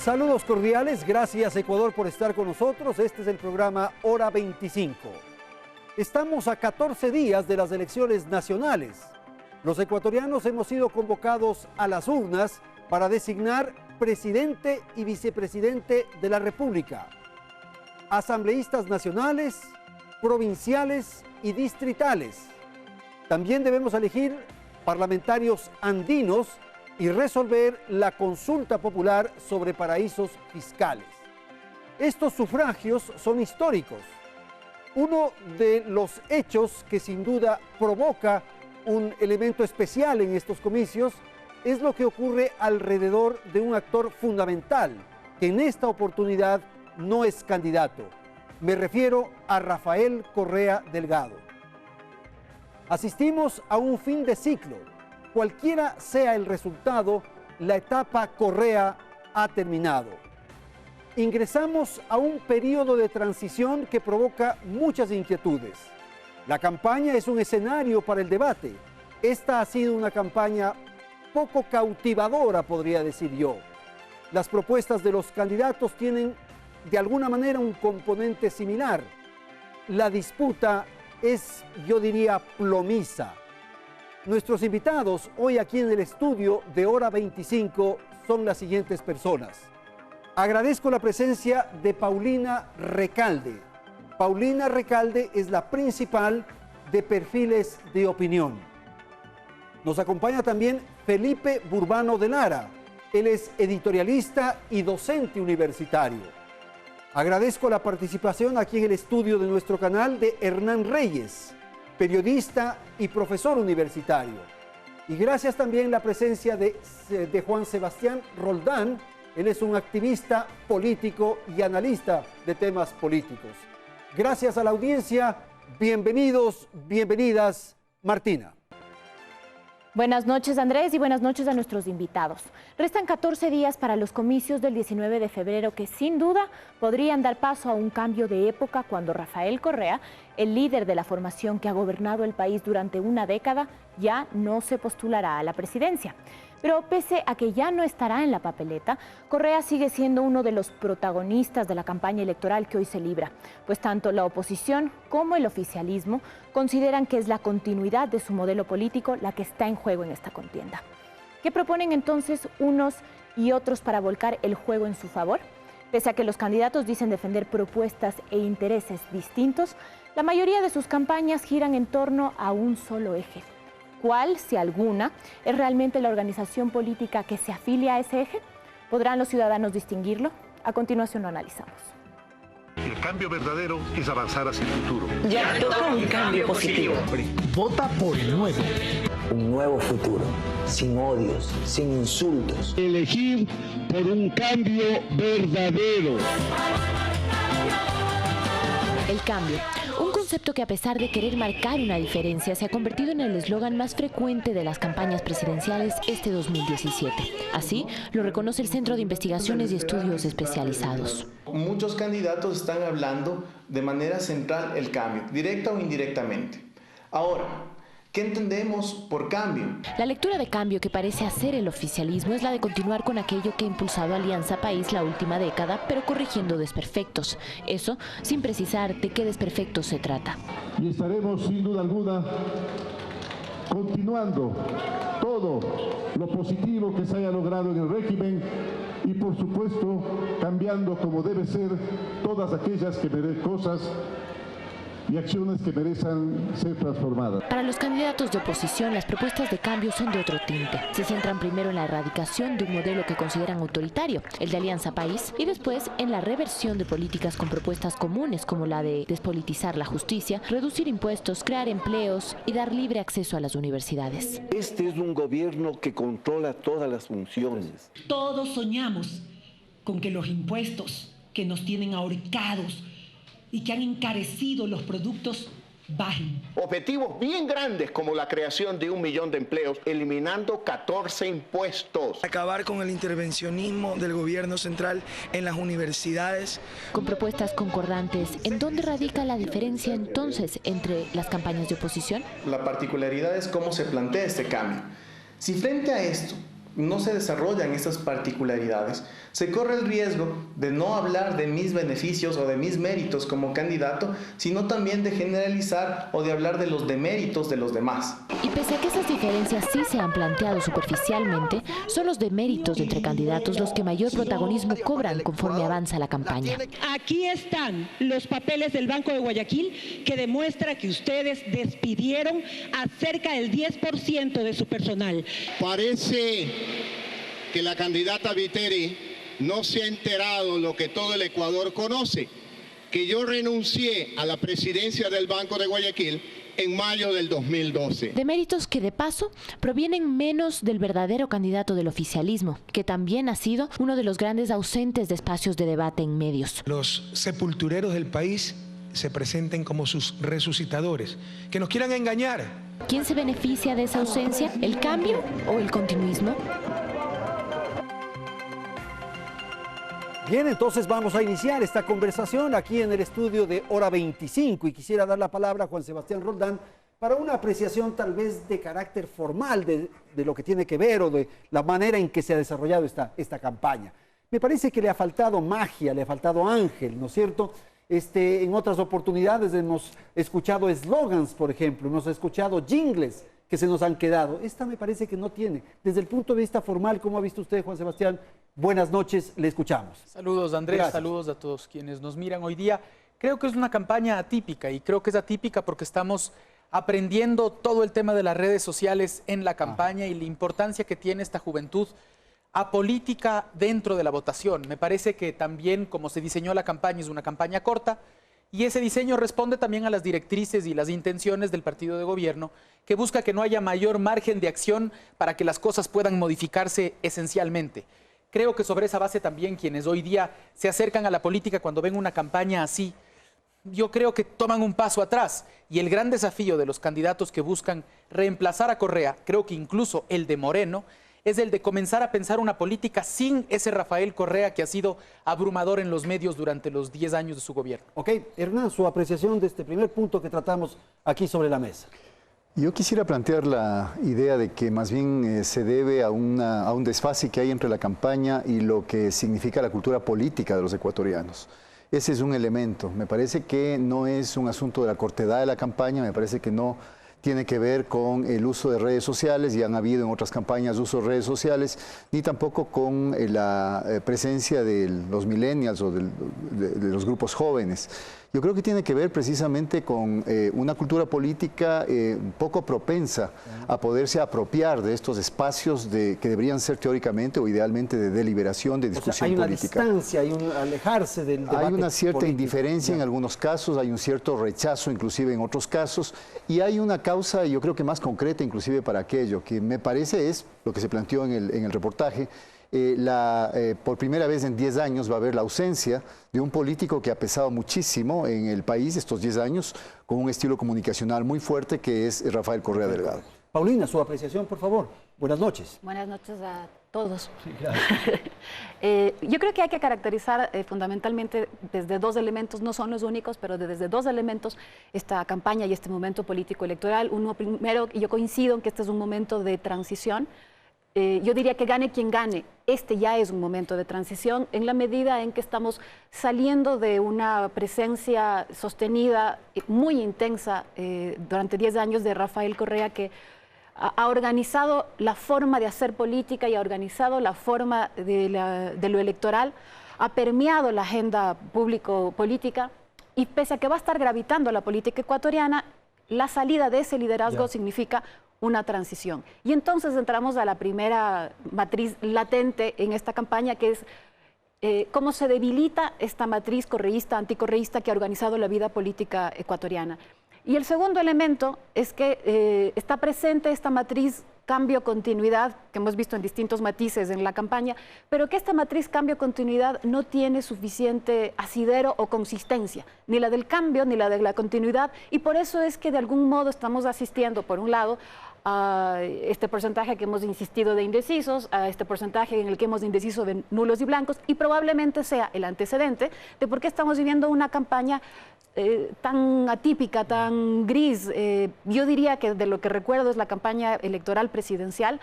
Saludos cordiales, gracias Ecuador por estar con nosotros. Este es el programa Hora 25. Estamos a 14 días de las elecciones nacionales. Los ecuatorianos hemos sido convocados a las urnas para designar presidente y vicepresidente de la República, asambleístas nacionales, provinciales y distritales. También debemos elegir parlamentarios andinos y resolver la consulta popular sobre paraísos fiscales. Estos sufragios son históricos. Uno de los hechos que sin duda provoca un elemento especial en estos comicios es lo que ocurre alrededor de un actor fundamental que en esta oportunidad no es candidato. Me refiero a Rafael Correa Delgado. Asistimos a un fin de ciclo. Cualquiera sea el resultado, la etapa Correa ha terminado. Ingresamos a un periodo de transición que provoca muchas inquietudes. La campaña es un escenario para el debate. Esta ha sido una campaña poco cautivadora, podría decir yo. Las propuestas de los candidatos tienen de alguna manera un componente similar. La disputa es, yo diría, plomiza. Nuestros invitados hoy aquí en el estudio de Hora 25 son las siguientes personas. Agradezco la presencia de Paulina Recalde. Paulina Recalde es la principal de Perfiles de Opinión. Nos acompaña también Felipe Burbano de Lara. Él es editorialista y docente universitario. Agradezco la participación aquí en el estudio de nuestro canal de Hernán Reyes, periodista y profesor universitario. Y gracias también la presencia de Juan Sebastián Roldán. Él es un activista político y analista de temas políticos. Gracias a la audiencia. Bienvenidos, bienvenidas. Martina. Buenas noches, Andrés, y buenas noches a nuestros invitados. Restan 14 días para los comicios del 19 de febrero que sin duda podrían dar paso a un cambio de época cuando Rafael Correa, el líder de la formación que ha gobernado el país durante una década, ya no se postulará a la presidencia. Pero pese a que ya no estará en la papeleta, Correa sigue siendo uno de los protagonistas de la campaña electoral que hoy se libra, pues tanto la oposición como el oficialismo consideran que es la continuidad de su modelo político la que está en juego en esta contienda. ¿Qué proponen entonces unos y otros para volcar el juego en su favor? Pese a que los candidatos dicen defender propuestas e intereses distintos, la mayoría de sus campañas giran en torno a un solo eje. ¿Cuál, si alguna, es realmente la organización política que se afilia a ese eje? ¿Podrán los ciudadanos distinguirlo? A continuación lo analizamos. El cambio verdadero es avanzar hacia el futuro. Ya toca un cambio positivo. Vota por el nuevo. Un nuevo futuro, sin odios, sin insultos. Elegir por un cambio verdadero. El cambio. Un concepto que a pesar de querer marcar una diferencia se ha convertido en el eslogan más frecuente de las campañas presidenciales este 2017. Así lo reconoce el Centro de Investigaciones y Estudios Especializados. Muchos candidatos están hablando de manera central el cambio, directa o indirectamente. Ahora, ¿qué entendemos por cambio? La lectura de cambio que parece hacer el oficialismo es la de continuar con aquello que ha impulsado Alianza País la última década, pero corrigiendo desperfectos. Eso sin precisar de qué desperfectos se trata. Y estaremos sin duda alguna continuando todo lo positivo que se haya logrado en el régimen y por supuesto cambiando como debe ser todas aquellas cosas y acciones que merecen ser transformadas. Para los candidatos de oposición, las propuestas de cambio son de otro tinte. Se centran primero en la erradicación de un modelo que consideran autoritario, el de Alianza País, y después en la reversión de políticas con propuestas comunes como la de despolitizar la justicia, reducir impuestos, crear empleos y dar libre acceso a las universidades. Este es un gobierno que controla todas las funciones. Todos soñamos con que los impuestos que nos tienen ahorcados y que han encarecido los productos bajen. Objetivos bien grandes como la creación de 1 millón de empleos, eliminando 14 impuestos. Acabar con el intervencionismo del gobierno central en las universidades. Con propuestas concordantes, ¿en dónde radica la diferencia entonces entre las campañas de oposición? La particularidad es cómo se plantea este cambio. Si frente a esto no se desarrollan estas particularidades, se corre el riesgo de no hablar de mis beneficios o de mis méritos como candidato, sino también de generalizar o de hablar de los deméritos de los demás. Y pese a que esas diferencias sí se han planteado superficialmente, son los deméritos entre candidatos los que mayor protagonismo cobran conforme avanza la campaña. Aquí están los papeles del Banco de Guayaquil que demuestra que ustedes despidieron a cerca del 10% de su personal. Parece que la candidata Viteri no se ha enterado lo que todo el Ecuador conoce, que yo renuncié a la presidencia del Banco de Guayaquil en mayo del 2012. Deméritos que de paso provienen menos del verdadero candidato del oficialismo, que también ha sido uno de los grandes ausentes de espacios de debate en medios. Los sepultureros del país se presenten como sus resucitadores, que nos quieran engañar. ¿Quién se beneficia de esa ausencia? ¿El cambio o el continuismo? Bien, entonces vamos a iniciar esta conversación aquí en el estudio de Hora 25 y quisiera dar la palabra a Juan Sebastián Roldán para una apreciación tal vez de carácter formal de lo que tiene que ver o de la manera en que se ha desarrollado esta campaña. Me parece que le ha faltado magia, le ha faltado ángel, ¿no es cierto? En otras oportunidades hemos escuchado eslogans, por ejemplo, hemos escuchado jingles que se nos han quedado. Esta me parece que no tiene. Desde el punto de vista formal, ¿cómo ha visto usted, Juan Sebastián? Buenas noches, le escuchamos. Saludos, Andrés, gracias. Saludos a todos quienes nos miran hoy día. Creo que es una campaña atípica y creo que es atípica porque estamos aprendiendo todo el tema de las redes sociales en la campaña y la importancia que tiene esta juventud apolítica dentro de la votación. Me parece que también como se diseñó la campaña es una campaña corta y ese diseño responde también a las directrices y las intenciones del partido de gobierno que busca que no haya mayor margen de acción para que las cosas puedan modificarse esencialmente. Creo que sobre esa base también quienes hoy día se acercan a la política cuando ven una campaña así, yo creo que toman un paso atrás y el gran desafío de los candidatos que buscan reemplazar a Correa, creo que incluso el de Moreno, es el de comenzar a pensar una política sin ese Rafael Correa que ha sido abrumador en los medios durante los 10 años de su gobierno. Ok, Hernán, su apreciación de este primer punto que tratamos aquí sobre la mesa. Yo quisiera plantear la idea de que más bien se debe a un desfase que hay entre la campaña y lo que significa la cultura política de los ecuatorianos. Ese es un elemento. Me parece que no es un asunto de la cortedad de la campaña, me parece que no tiene que ver con el uso de redes sociales, y han habido en otras campañas uso de redes sociales, ni tampoco con la presencia de los millennials o de los grupos jóvenes. Yo creo que tiene que ver precisamente con una cultura política poco propensa a poderse apropiar de estos espacios que deberían ser teóricamente o idealmente de deliberación, de discusión política. Hay una distancia, hay un alejarse del debate. Hay una cierta político. Indiferencia en algunos casos, hay un cierto rechazo inclusive en otros casos, y hay una causa, yo creo que más concreta inclusive para aquello, que me parece es lo que se planteó en el reportaje. Por primera vez en 10 años va a haber la ausencia de un político que ha pesado muchísimo en el país estos 10 años, con un estilo comunicacional muy fuerte, que es Rafael Correa Delgado. Paulina, su apreciación, por favor. Buenas noches. Buenas noches a todos. Sí, gracias. Yo creo que hay que caracterizar fundamentalmente desde dos elementos, no son los únicos, pero desde dos elementos esta campaña y este momento político electoral. Uno primero, y yo coincido en que este es un momento de transición. Yo diría que gane quien gane, este ya es un momento de transición en la medida en que estamos saliendo de una presencia sostenida, muy intensa, durante 10 años de Rafael Correa, que ha organizado la forma de hacer política y ha organizado la forma de lo electoral, ha permeado la agenda público-política y pese a que va a estar gravitando la política ecuatoriana, la salida de ese liderazgo significa una transición. Y entonces entramos a la primera matriz latente en esta campaña, que es cómo se debilita esta matriz correísta, anticorreísta que ha organizado la vida política ecuatoriana. Y el segundo elemento es que está presente esta matriz cambio-continuidad, que hemos visto en distintos matices en la campaña, pero que esta matriz cambio-continuidad no tiene suficiente asidero o consistencia, ni la del cambio ni la de la continuidad, y por eso es que de algún modo estamos asistiendo, por un lado, a este porcentaje que hemos insistido de indecisos, a este porcentaje en el que hemos indeciso de nulos y blancos, y probablemente sea el antecedente de por qué estamos viviendo una campaña tan atípica, tan gris. Yo diría que de lo que recuerdo es la campaña electoral presidencial,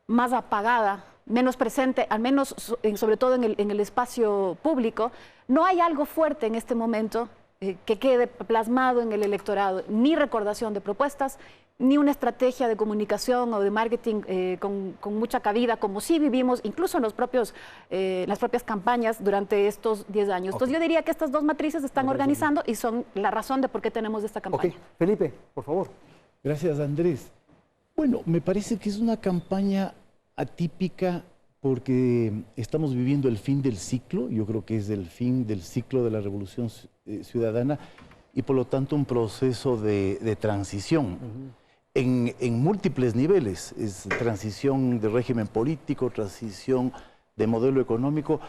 más apagada, menos presente, al menos sobre todo en el espacio público. No hay algo fuerte en este momento que quede plasmado en el electorado, ni recordación de propuestas, ni una estrategia de comunicación o de marketing con mucha cabida, como sí vivimos incluso en las propias campañas durante estos 10 años. Entonces yo diría que estas dos matrices se están organizando y son la razón de por qué tenemos esta campaña. Felipe, por favor. Gracias, Andrés. Bueno, me parece que es una campaña atípica porque estamos viviendo el fin del ciclo. Yo creo que es el fin del ciclo de la Revolución Ciudadana y por lo tanto un proceso de transición. En múltiples niveles, es transición de régimen político, transición de modelo económico,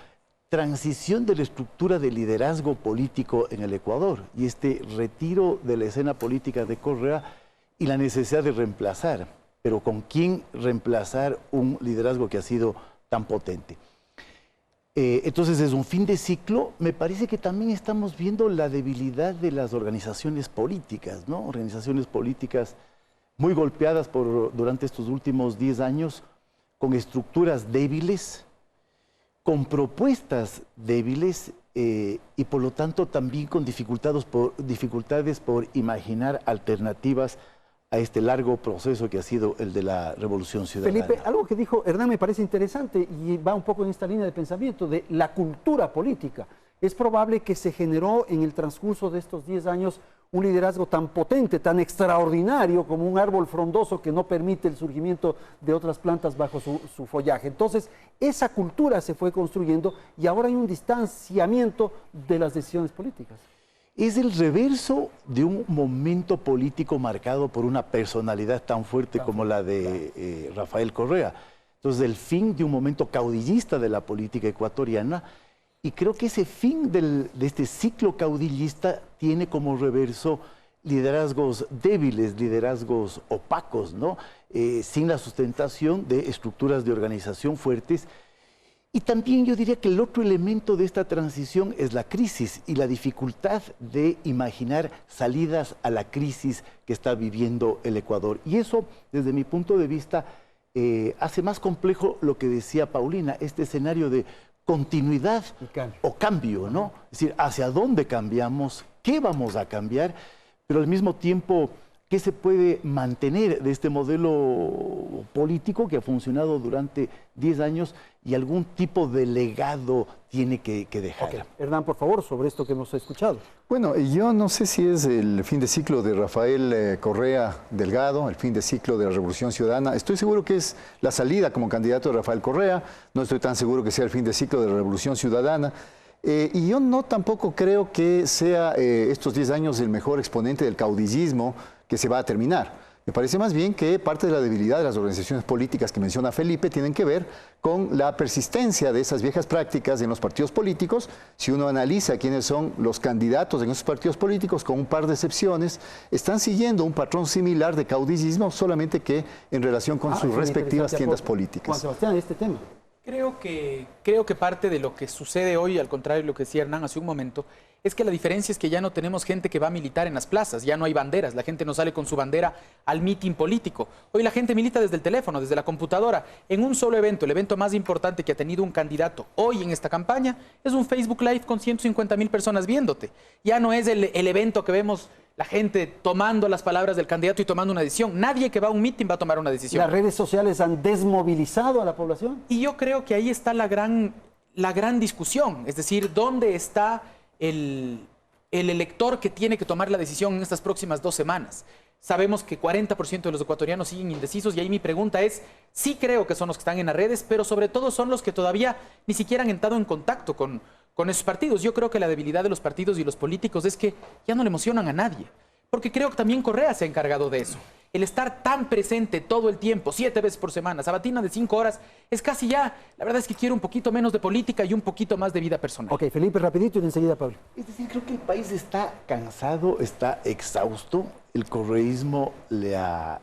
transición de la estructura de liderazgo político en el Ecuador y este retiro de la escena política de Correa y la necesidad de reemplazar, pero ¿con quién reemplazar un liderazgo que ha sido tan potente? Entonces es un fin de ciclo. Me parece que también estamos viendo la debilidad de las organizaciones políticas, ¿no? Organizaciones políticas muy golpeadas durante estos últimos 10 años, con estructuras débiles, con propuestas débiles y por lo tanto también con dificultades por imaginar alternativas a este largo proceso que ha sido el de la Revolución Ciudadana. Felipe, algo que dijo Hernán me parece interesante y va un poco en esta línea de pensamiento de la cultura política. Es probable que se generó en el transcurso de estos 10 años un liderazgo tan potente, tan extraordinario como un árbol frondoso que no permite el surgimiento de otras plantas bajo su follaje. Entonces, esa cultura se fue construyendo y ahora hay un distanciamiento de las decisiones políticas. Es el reverso de un momento político marcado por una personalidad tan fuerte como la de Rafael Correa. Entonces, el fin de un momento caudillista de la política ecuatoriana. Y creo que ese fin de este ciclo caudillista tiene como reverso liderazgos débiles, liderazgos opacos, ¿no? Sin la sustentación de estructuras de organización fuertes. Y también yo diría que el otro elemento de esta transición es la crisis y la dificultad de imaginar salidas a la crisis que está viviendo el Ecuador. Y eso, desde mi punto de vista, hace más complejo lo que decía Paulina, este escenario de continuidad o cambio, ¿no? Es decir, hacia dónde cambiamos, qué vamos a cambiar, pero al mismo tiempo, ¿qué se puede mantener de este modelo político que ha funcionado durante 10 años y algún tipo de legado tiene que dejar? Okay. Hernán, por favor, sobre esto que hemos escuchado. Bueno, yo no sé si es el fin de ciclo de Rafael Correa Delgado, el fin de ciclo de la Revolución Ciudadana. Estoy seguro que es la salida como candidato de Rafael Correa. No estoy tan seguro que sea el fin de ciclo de la Revolución Ciudadana. Y yo no tampoco creo que sea estos 10 años el mejor exponente del caudillismo que se va a terminar. Me parece más bien que parte de la debilidad de las organizaciones políticas que menciona Felipe tienen que ver con la persistencia de esas viejas prácticas en los partidos políticos. Si uno analiza quiénes son los candidatos en esos partidos políticos, con un par de excepciones, están siguiendo un patrón similar de caudillismo, solamente que en relación con sus respectivas tiendas políticas. Juan Sebastián, este tema. Creo que parte de lo que sucede hoy, al contrario de lo que decía Hernán hace un momento, es que la diferencia es que ya no tenemos gente que va a militar en las plazas, ya no hay banderas, la gente no sale con su bandera al mitin político. Hoy la gente milita desde el teléfono, desde la computadora, en un solo evento. El evento más importante que ha tenido un candidato hoy en esta campaña es un Facebook Live con 150,000 personas viéndote. Ya no es el evento que vemos la gente tomando las palabras del candidato y tomando una decisión. Nadie que va a un mitin va a tomar una decisión. ¿Las redes sociales han desmovilizado a la población? Y yo creo que ahí está la gran discusión. Es decir, ¿dónde está el elector que tiene que tomar la decisión en estas próximas 2 semanas? Sabemos que 40% de los ecuatorianos siguen indecisos y ahí mi pregunta es, sí creo que son los que están en las redes, pero sobre todo son los que todavía ni siquiera han entrado en contacto con esos partidos. Yo creo que la debilidad de los partidos y los políticos es que ya no le emocionan a nadie. Porque creo que también Correa se ha encargado de eso. El estar tan presente todo el tiempo, 7 veces por semana, sabatina de 5 horas, es casi ya, la verdad es que quiero un poquito menos de política y un poquito más de vida personal. Ok, Felipe, rapidito y enseguida Pablo. Es decir, creo que el país está cansado, está exhausto. El correísmo le ha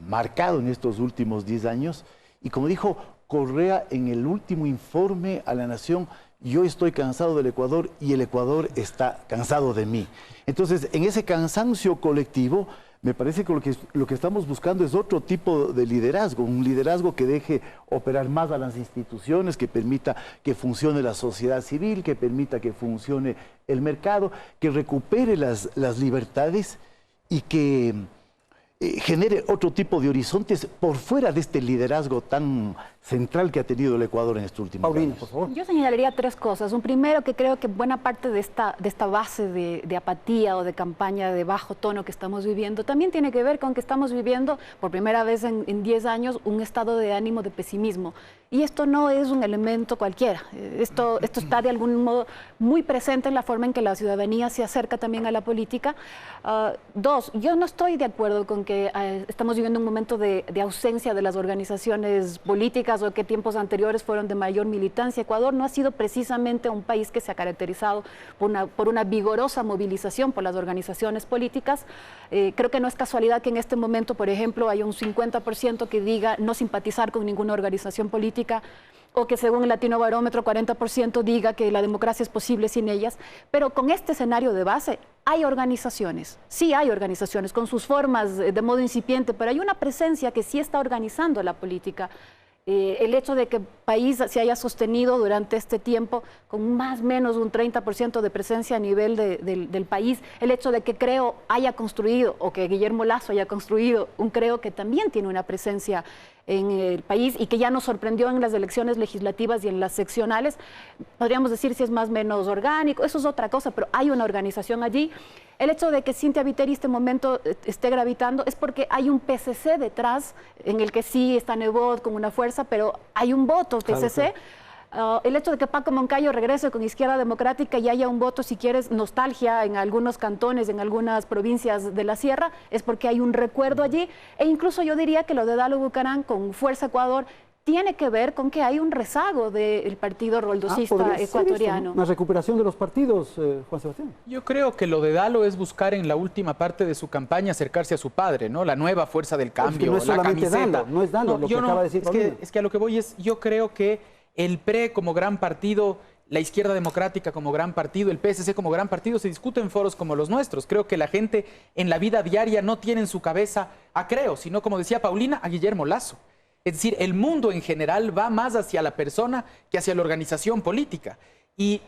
marcado en estos últimos 10 años. Y como dijo Correa en el último informe a la Nación, yo estoy cansado del Ecuador y el Ecuador está cansado de mí. Entonces, en ese cansancio colectivo, Me parece que lo que estamos buscando es otro tipo de liderazgo, un liderazgo que deje operar más a las instituciones, que permita que funcione la sociedad civil, que permita que funcione el mercado, que recupere las libertades y que genere otro tipo de horizontes por fuera de este liderazgo tan central que ha tenido el Ecuador en estos últimos años. Por favor. Yo señalaría tres cosas. Un primero, que creo que buena parte de esta base de apatía o de campaña de bajo tono que estamos viviendo también tiene que ver con que estamos viviendo por primera vez en 10 años un estado de ánimo de pesimismo. Y esto no es un elemento cualquiera. Esto está de algún modo muy presente en la forma en que la ciudadanía se acerca también a la política. Dos, yo no estoy de acuerdo con que estamos viviendo un momento de ausencia de las organizaciones políticas o que tiempos anteriores fueron de mayor militancia. Ecuador no ha sido precisamente un país que se ha caracterizado por una vigorosa movilización por las organizaciones políticas. Creo que no es casualidad que en este momento, por ejemplo, haya un 50% que diga no simpatizar con ninguna organización política, o que según el Latino Barómetro 40% diga que la democracia es posible sin ellas. Pero con este escenario de base hay organizaciones, sí hay organizaciones con sus formas de modo incipiente, pero hay una presencia que sí está organizando la política. El hecho de que el país se haya sostenido durante este tiempo con más o menos un 30% de presencia a nivel del país, el hecho de que Creo haya construido, o que Guillermo Lasso haya construido un Creo que también tiene una presencia en el país y que ya nos sorprendió en las elecciones legislativas y en las seccionales, podríamos decir si es más o menos orgánico, eso es otra cosa, pero hay una organización allí. El hecho de que Cynthia Viteri en este momento esté gravitando es porque hay un PCC detrás, en el que sí está Nebot con una fuerza, pero hay un voto PCC. Claro. El hecho de que Paco Moncayo regrese con Izquierda Democrática y haya un voto, si quieres, nostalgia en algunos cantones, en algunas provincias de la Sierra, es porque hay un recuerdo allí. E incluso yo diría que lo de Dalo Bucaram con Fuerza Ecuador tiene que ver con que hay un rezago del partido roldosista ecuatoriano. ¿Una recuperación de los partidos, Juan Sebastián? Yo creo que lo de Dalo es buscar en la última parte de su campaña acercarse a su padre, ¿no? La nueva fuerza del cambio, es que no es la camiseta. Dalo, no es Dalo, lo que acaba de decir. Es que a lo que voy es, yo creo que el PRE como gran partido, la Izquierda Democrática como gran partido, el PSC como gran partido, se discute en foros como los nuestros. Creo que la gente en la vida diaria no tiene en su cabeza a Creo, sino, como decía Paulina, a Guillermo Lasso. Es decir, el mundo en general va más hacia la persona que hacia la organización política. Y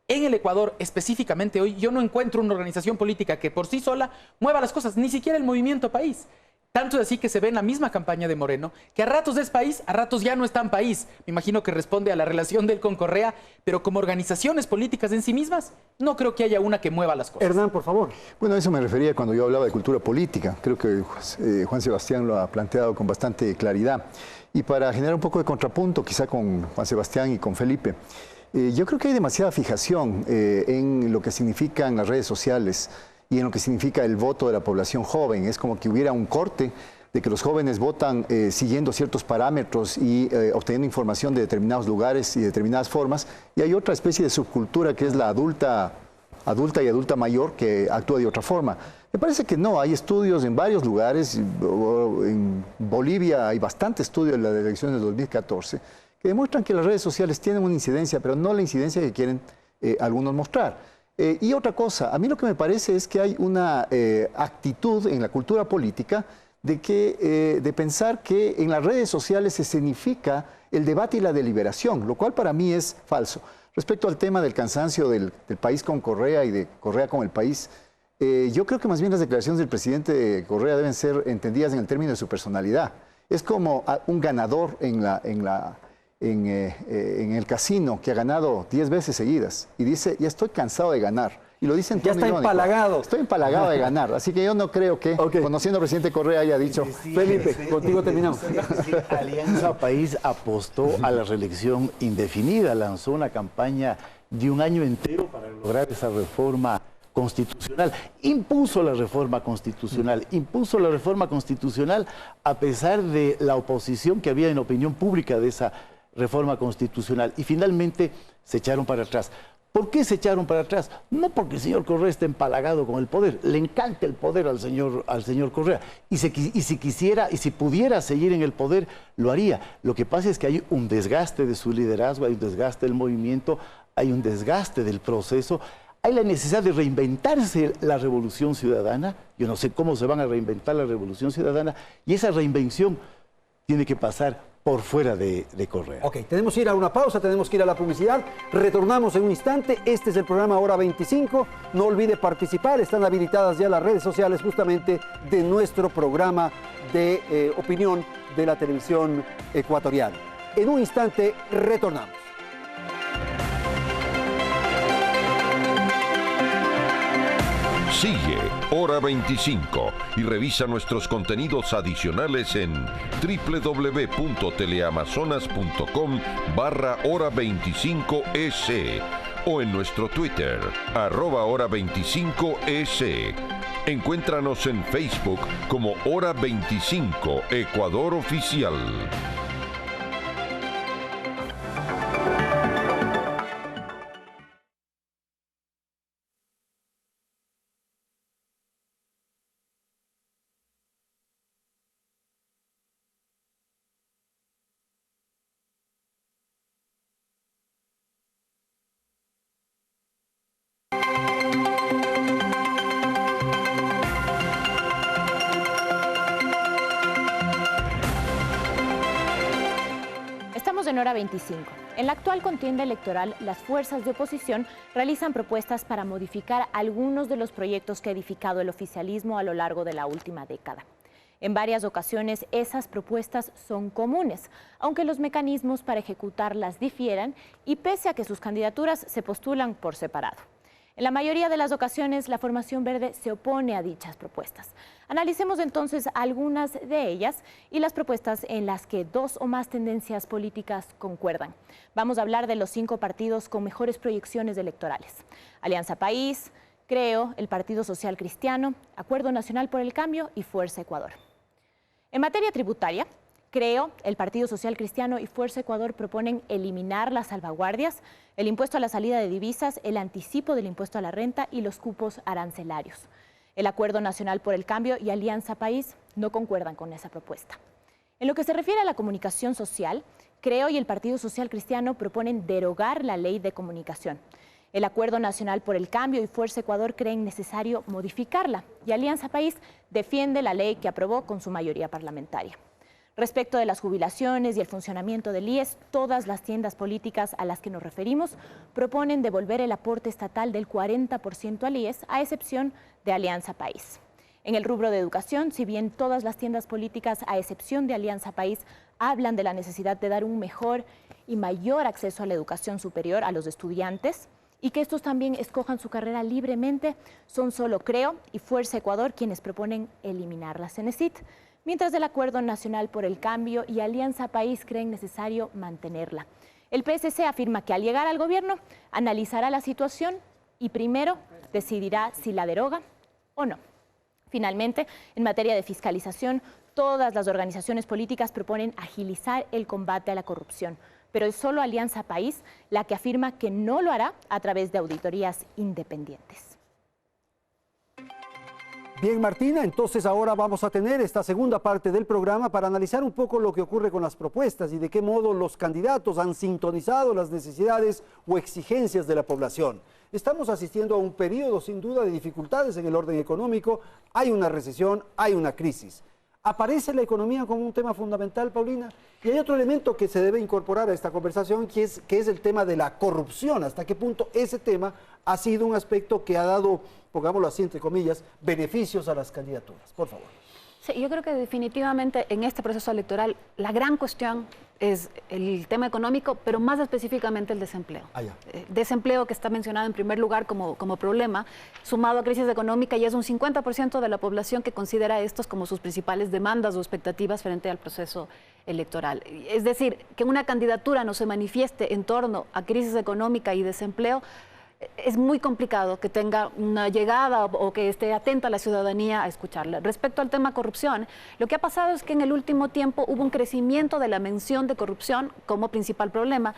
en el Ecuador, específicamente hoy, yo no encuentro una organización política que por sí sola mueva las cosas, ni siquiera el Movimiento País. Tanto es así que se ve en la misma campaña de Moreno, que a ratos es país, a ratos ya no es tan país. Me imagino que responde a la relación de él con Correa, pero como organizaciones políticas en sí mismas, no creo que haya una que mueva las cosas. Hernán, por favor. Bueno, a eso me refería cuando yo hablaba de cultura política. Creo que Juan Sebastián lo ha planteado con bastante claridad. Y para generar un poco de contrapunto, quizá con Juan Sebastián y con Felipe, yo creo que hay demasiada fijación en lo que significan las redes sociales y en lo que significa el voto de la población joven. Es como que hubiera un corte de que los jóvenes votan siguiendo ciertos parámetros y obteniendo información de determinados lugares y determinadas formas. Y hay otra especie de subcultura que es la adulta y adulta mayor que actúa de otra forma. Me parece que no, hay estudios en varios lugares. En Bolivia hay bastante estudios en las elecciones de 2014 que demuestran que las redes sociales tienen una incidencia, pero no la incidencia que quieren algunos mostrar. Y otra cosa, a mí lo que me parece es que hay una actitud en la cultura política de pensar que en las redes sociales se escenifica el debate y la deliberación, lo cual para mí es falso. Respecto al tema del cansancio del país con Correa y de Correa con el país, yo creo que más bien las declaraciones del presidente Correa deben ser entendidas en el término de su personalidad. Es como un ganador en el casino que ha ganado 10 veces seguidas y dice, ya estoy cansado de ganar. Y lo dicen ya está empalagado. Estoy empalagado de ganar. Así que yo no creo que, conociendo al presidente Correa, haya dicho... Felipe, contigo terminamos. Alianza País apostó a la reelección indefinida, lanzó una campaña de un año entero para lograr esa reforma constitucional, impuso la reforma constitucional a pesar de la oposición que había en opinión pública de esa reforma constitucional, y finalmente se echaron para atrás. ¿Por qué se echaron para atrás? No porque el señor Correa esté empalagado con el poder, le encanta el poder al señor Correa, y si quisiera y si pudiera seguir en el poder, lo haría. Lo que pasa es que hay un desgaste de su liderazgo, hay un desgaste del movimiento, hay un desgaste del proceso, hay la necesidad de reinventarse la revolución ciudadana Yo no sé cómo se van a reinventar la Revolución Ciudadana y esa reinvención tiene que pasar por fuera de Correa. Ok, tenemos que ir a una pausa, tenemos que ir a la publicidad. Retornamos en un instante. Este es el programa Hora 25. No olvide participar. Están habilitadas ya las redes sociales justamente de nuestro programa de opinión de la televisión ecuatoriana. En un instante retornamos. Sigue Hora 25 y revisa nuestros contenidos adicionales en www.teleamazonas.com/hora25es o en nuestro Twitter, @hora25es. Encuéntranos en Facebook como Hora 25 Ecuador Oficial. En Hora 25. En la actual contienda electoral, las fuerzas de oposición realizan propuestas para modificar algunos de los proyectos que ha edificado el oficialismo a lo largo de la última década. En varias ocasiones, esas propuestas son comunes, aunque los mecanismos para ejecutarlas difieran y pese a que sus candidaturas se postulan por separado. En la mayoría de las ocasiones, la Formación Verde se opone a dichas propuestas. Analicemos entonces algunas de ellas y las propuestas en las que dos o más tendencias políticas concuerdan. Vamos a hablar de los 5 partidos con mejores proyecciones electorales: Alianza País, Creo, el Partido Social Cristiano, Acuerdo Nacional por el Cambio y Fuerza Ecuador. En materia tributaria, Creo, el Partido Social Cristiano y Fuerza Ecuador proponen eliminar las salvaguardias, el impuesto a la salida de divisas, el anticipo del impuesto a la renta y los cupos arancelarios. El Acuerdo Nacional por el Cambio y Alianza País no concuerdan con esa propuesta. En lo que se refiere a la comunicación social, Creo y el Partido Social Cristiano proponen derogar la ley de comunicación. El Acuerdo Nacional por el Cambio y Fuerza Ecuador creen necesario modificarla y Alianza País defiende la ley que aprobó con su mayoría parlamentaria. Respecto de las jubilaciones y el funcionamiento del IES, todas las tiendas políticas a las que nos referimos proponen devolver el aporte estatal del 40% al IES, a excepción de Alianza País. En el rubro de educación, si bien todas las tiendas políticas, a excepción de Alianza País, hablan de la necesidad de dar un mejor y mayor acceso a la educación superior a los estudiantes y que estos también escojan su carrera libremente, son solo Creo y Fuerza Ecuador quienes proponen eliminar la Cenecit, mientras el Acuerdo Nacional por el Cambio y Alianza País creen necesario mantenerla. El PSC afirma que al llegar al gobierno analizará la situación y primero decidirá si la deroga o no. Finalmente, en materia de fiscalización, todas las organizaciones políticas proponen agilizar el combate a la corrupción, pero es solo Alianza País la que afirma que no lo hará a través de auditorías independientes. Bien, Martina, entonces ahora vamos a tener esta segunda parte del programa para analizar un poco lo que ocurre con las propuestas y de qué modo los candidatos han sintonizado las necesidades o exigencias de la población. Estamos asistiendo a un periodo sin duda de dificultades en el orden económico, hay una recesión, hay una crisis. ¿Aparece la economía como un tema fundamental, Paulina? Y hay otro elemento que se debe incorporar a esta conversación, que es el tema de la corrupción. ¿Hasta qué punto ese tema ha sido un aspecto que ha dado, pongámoslo así, entre comillas, beneficios a las candidaturas? Por favor. Sí, yo creo que definitivamente en este proceso electoral la gran cuestión es el tema económico, pero más específicamente el desempleo. Desempleo que está mencionado en primer lugar como problema, sumado a crisis económica, y es un 50% de la población que considera estos como sus principales demandas o expectativas frente al proceso electoral. Es decir, que una candidatura no se manifieste en torno a crisis económica y desempleo, es muy complicado que tenga una llegada o que esté atenta a la ciudadanía a escucharla. Respecto al tema corrupción, lo que ha pasado es que en el último tiempo hubo un crecimiento de la mención de corrupción como principal problema.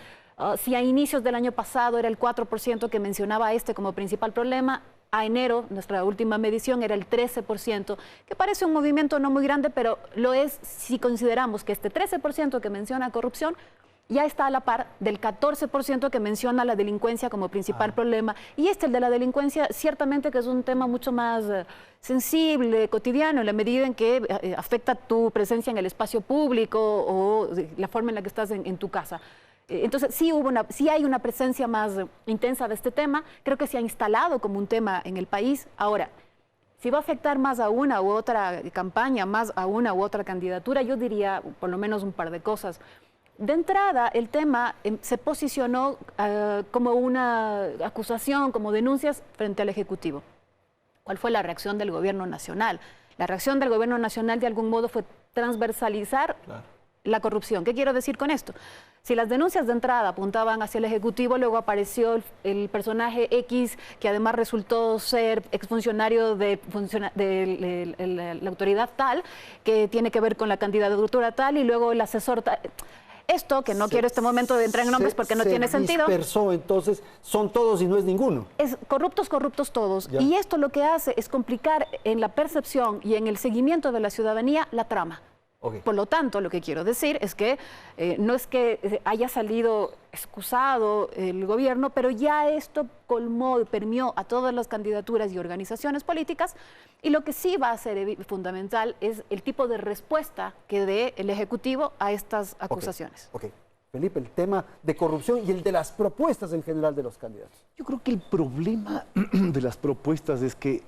Si a inicios del año pasado era el 4% que mencionaba como principal problema, a enero, nuestra última medición, era el 13%, que parece un movimiento no muy grande, pero lo es si consideramos que este 13% que menciona corrupción ya está a la par del 14% que menciona la delincuencia como principal problema. Y el de la delincuencia, ciertamente que es un tema mucho más sensible, cotidiano, en la medida en que afecta tu presencia en el espacio público o la forma en la que estás en tu casa. Entonces, sí hay una presencia más intensa de este tema. Creo que se ha instalado como un tema en el país. Ahora, si va a afectar más a una u otra campaña, más a una u otra candidatura, yo diría por lo menos un par de cosas. De entrada, el tema se posicionó como una acusación, como denuncias frente al Ejecutivo. ¿Cuál fue la reacción del Gobierno Nacional? La reacción del Gobierno Nacional de algún modo fue transversalizar la corrupción. ¿Qué quiero decir con esto? Si las denuncias de entrada apuntaban hacia el Ejecutivo, luego apareció el personaje X, que además resultó ser exfuncionario de la autoridad tal, que tiene que ver con la candidatura tal, y luego el asesor tal. Esto, que no quiero este momento de entrar en nombres porque no tiene sentido. Se dispersó, entonces son todos y no es ninguno. Es corruptos todos. Ya. Y esto lo que hace es complicar en la percepción y en el seguimiento de la ciudadanía la trama. Okay. Por lo tanto, lo que quiero decir es que no es que haya salido excusado el gobierno, pero ya esto colmó y permeó a todas las candidaturas y organizaciones políticas, y lo que sí va a ser fundamental es el tipo de respuesta que dé el Ejecutivo a estas acusaciones. Okay. Felipe, el tema de corrupción y el de las propuestas en general de los candidatos. Yo creo que el problema de las propuestas es que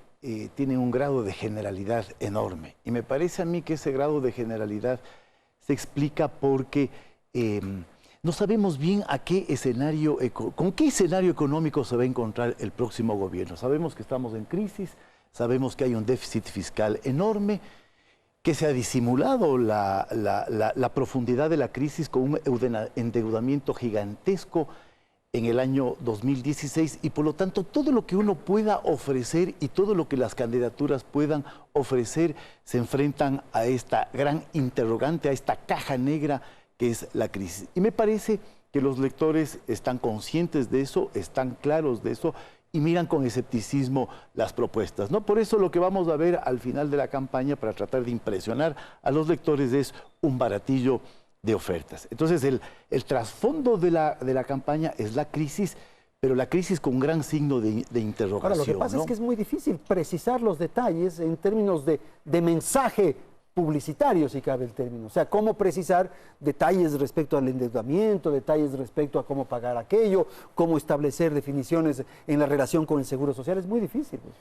tienen un grado de generalidad enorme. Y me parece a mí que ese grado de generalidad se explica porque no sabemos bien con qué escenario económico se va a encontrar el próximo gobierno. Sabemos que estamos en crisis, sabemos que hay un déficit fiscal enorme, que se ha disimulado la profundidad de la crisis con un endeudamiento gigantesco en el año 2016, y por lo tanto todo lo que uno pueda ofrecer y todo lo que las candidaturas puedan ofrecer se enfrentan a esta gran interrogante, a esta caja negra que es la crisis. Y me parece que los lectores están conscientes de eso, están claros de eso y miran con escepticismo las propuestas, ¿no? Por eso lo que vamos a ver al final de la campaña para tratar de impresionar a los lectores es un baratillo de ofertas. Entonces el trasfondo de la campaña es la crisis, pero la crisis con un gran signo de interrogación. Ahora, lo que pasa es que es muy difícil precisar los detalles en términos de mensaje publicitario, si cabe el término. O sea, cómo precisar detalles respecto al endeudamiento, detalles respecto a cómo pagar aquello, cómo establecer definiciones en la relación con el Seguro Social. Es muy difícil, pues.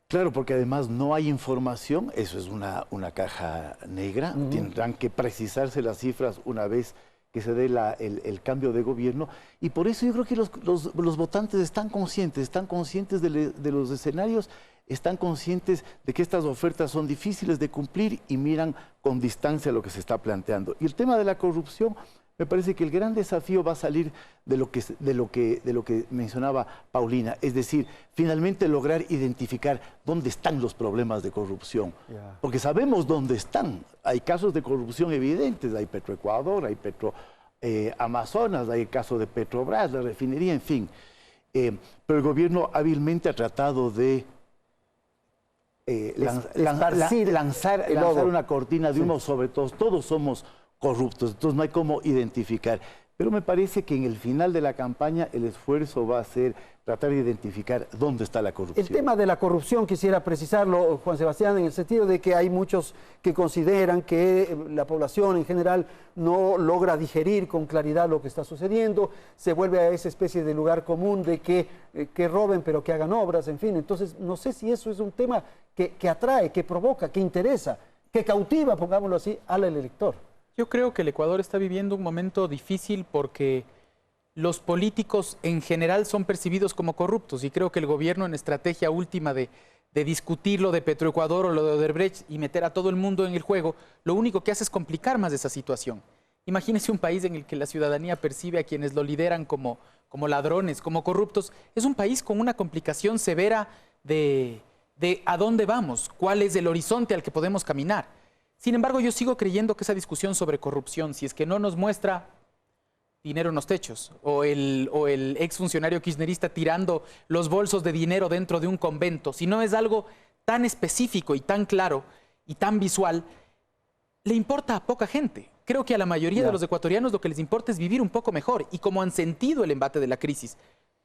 Claro, porque además no hay información, eso es una caja negra, tendrán que precisarse las cifras una vez que se dé el cambio de gobierno, y por eso yo creo que los votantes están conscientes de los escenarios, están conscientes de que estas ofertas son difíciles de cumplir y miran con distancia lo que se está planteando. Y el tema de la corrupción, me parece que el gran desafío va a salir de lo que mencionaba Paulina, es decir, finalmente lograr identificar dónde están los problemas de corrupción, porque sabemos dónde están. Hay casos de corrupción evidentes, hay Petroecuador, hay Petroamazonas, hay el caso de Petrobras, la refinería, en fin. Pero el gobierno hábilmente ha tratado de lanzar una cortina de humo sobre todos somos corruptos, entonces no hay cómo identificar. Pero me parece que en el final de la campaña el esfuerzo va a ser tratar de identificar dónde está la corrupción. El tema de la corrupción quisiera precisarlo, Juan Sebastián, en el sentido de que hay muchos que consideran que la población en general no logra digerir con claridad lo que está sucediendo, se vuelve a esa especie de lugar común de que roben pero que hagan obras, en fin. Entonces no sé si eso es un tema que atrae, que provoca, que interesa, que cautiva, pongámoslo así, al elector. Yo creo que el Ecuador está viviendo un momento difícil porque los políticos en general son percibidos como corruptos, y creo que el gobierno, en estrategia última de discutir lo de Petroecuador o lo de Odebrecht y meter a todo el mundo en el juego, lo único que hace es complicar más esa situación. Imagínese un país en el que la ciudadanía percibe a quienes lo lideran como ladrones, como corruptos. Es un país con una complicación severa de a dónde vamos, cuál es el horizonte al que podemos caminar. Sin embargo, yo sigo creyendo que esa discusión sobre corrupción, si es que no nos muestra dinero en los techos, o el exfuncionario kirchnerista tirando los bolsos de dinero dentro de un convento, si no es algo tan específico y tan claro y tan visual, le importa a poca gente. Creo que a la mayoría de los ecuatorianos lo que les importa es vivir un poco mejor. Y como han sentido el embate de la crisis,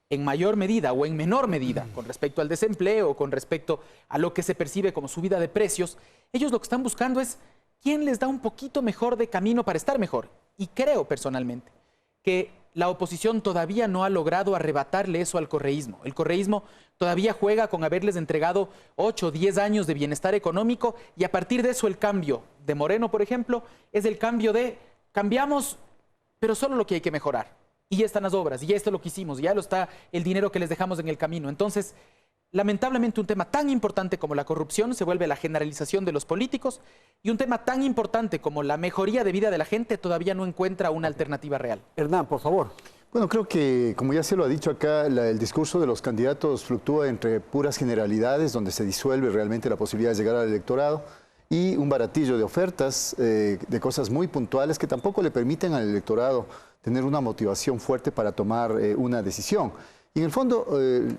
en mayor medida o en menor medida, con respecto al desempleo, con respecto a lo que se percibe como subida de precios, ellos lo que están buscando es quién les da un poquito mejor de camino para estar mejor. Y creo personalmente que la oposición todavía no ha logrado arrebatarle eso al correísmo. El correísmo todavía juega con haberles entregado 8 o 10 años de bienestar económico y a partir de eso el cambio de Moreno, por ejemplo, es el cambio de cambiamos, pero solo lo que hay que mejorar. Y ya están las obras, y ya esto es lo que hicimos, ya lo está el dinero que les dejamos en el camino. Entonces, lamentablemente un tema tan importante como la corrupción se vuelve la generalización de los políticos y un tema tan importante como la mejoría de vida de la gente todavía no encuentra una alternativa real. Hernán, por favor. Bueno, creo que, como ya se lo ha dicho acá, el discurso de los candidatos fluctúa entre puras generalidades, donde se disuelve realmente la posibilidad de llegar al electorado, y un baratillo de ofertas, de cosas muy puntuales que tampoco le permiten al electorado tener una motivación fuerte para tomar una decisión. Y en el fondo,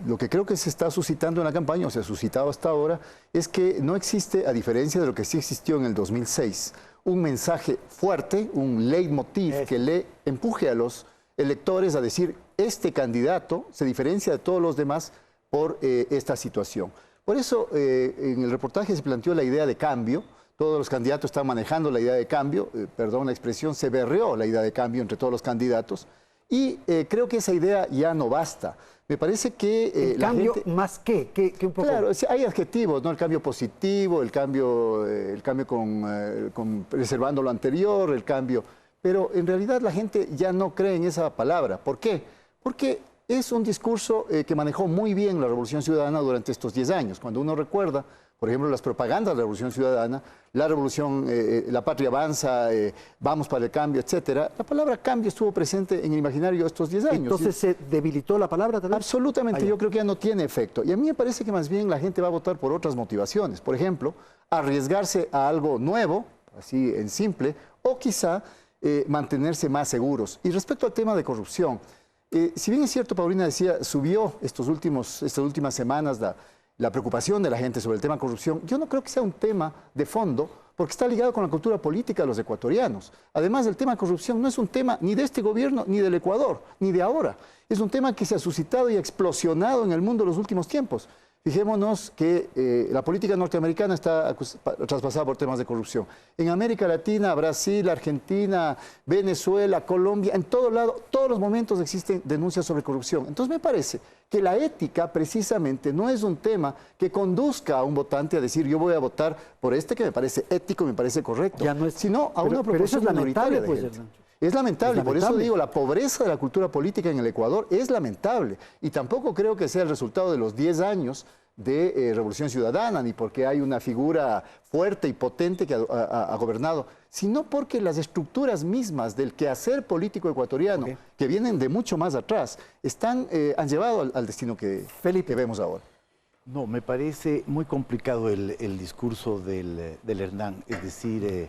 lo que creo que se está suscitando en la campaña, o se ha suscitado hasta ahora, es que no existe, a diferencia de lo que sí existió en el 2006, un mensaje fuerte, un leitmotiv que le empuje a los electores a decir, este candidato se diferencia de todos los demás por esta situación. Por eso, en el reportaje se planteó la idea de cambio. Todos los candidatos están manejando la idea de cambio, perdón la expresión, se berreó la idea de cambio entre todos los candidatos. Y creo que esa idea ya no basta. Me parece que... ¿El cambio más qué? ¿Qué un poco? Claro, hay adjetivos, ¿no? El cambio positivo, el cambio con preservando lo anterior, el cambio... Pero en realidad la gente ya no cree en esa palabra. ¿Por qué? Porque es un discurso que manejó muy bien la Revolución Ciudadana durante estos 10 años. Cuando uno recuerda, por ejemplo, las propagandas de la Revolución Ciudadana, la revolución, la patria avanza, vamos para el cambio, etcétera. La palabra cambio estuvo presente en el imaginario de estos 10 años. Entonces, ¿se debilitó la palabra también? Absolutamente, yo creo que ya no tiene efecto. Y a mí me parece que más bien la gente va a votar por otras motivaciones. Por ejemplo, arriesgarse a algo nuevo, así en simple, o quizá mantenerse más seguros. Y respecto al tema de corrupción, si bien es cierto, Paulina decía, subió estas últimas semanas la preocupación de la gente sobre el tema corrupción, yo no creo que sea un tema de fondo, porque está ligado con la cultura política de los ecuatorianos. Además, el tema corrupción no es un tema ni de este gobierno, ni del Ecuador, ni de ahora. Es un tema que se ha suscitado y ha explosionado en el mundo en los últimos tiempos. Fijémonos que la política norteamericana está traspasada por temas de corrupción. En América Latina, Brasil, Argentina, Venezuela, Colombia, en todo lado, todos los momentos existen denuncias sobre corrupción. Entonces me parece que la ética precisamente no es un tema que conduzca a un votante a decir yo voy a votar por este que me parece ético, me parece correcto, ya no es, sino a una proporción minoritaria de gente. Es lamentable, por eso digo, la pobreza de la cultura política en el Ecuador es lamentable. Y tampoco creo que sea el resultado de los 10 años de Revolución Ciudadana, ni porque hay una figura fuerte y potente que ha gobernado, sino porque las estructuras mismas del quehacer político ecuatoriano, que vienen de mucho más atrás, han llevado al destino que vemos ahora. No, me parece muy complicado el discurso del Hernán, es decir...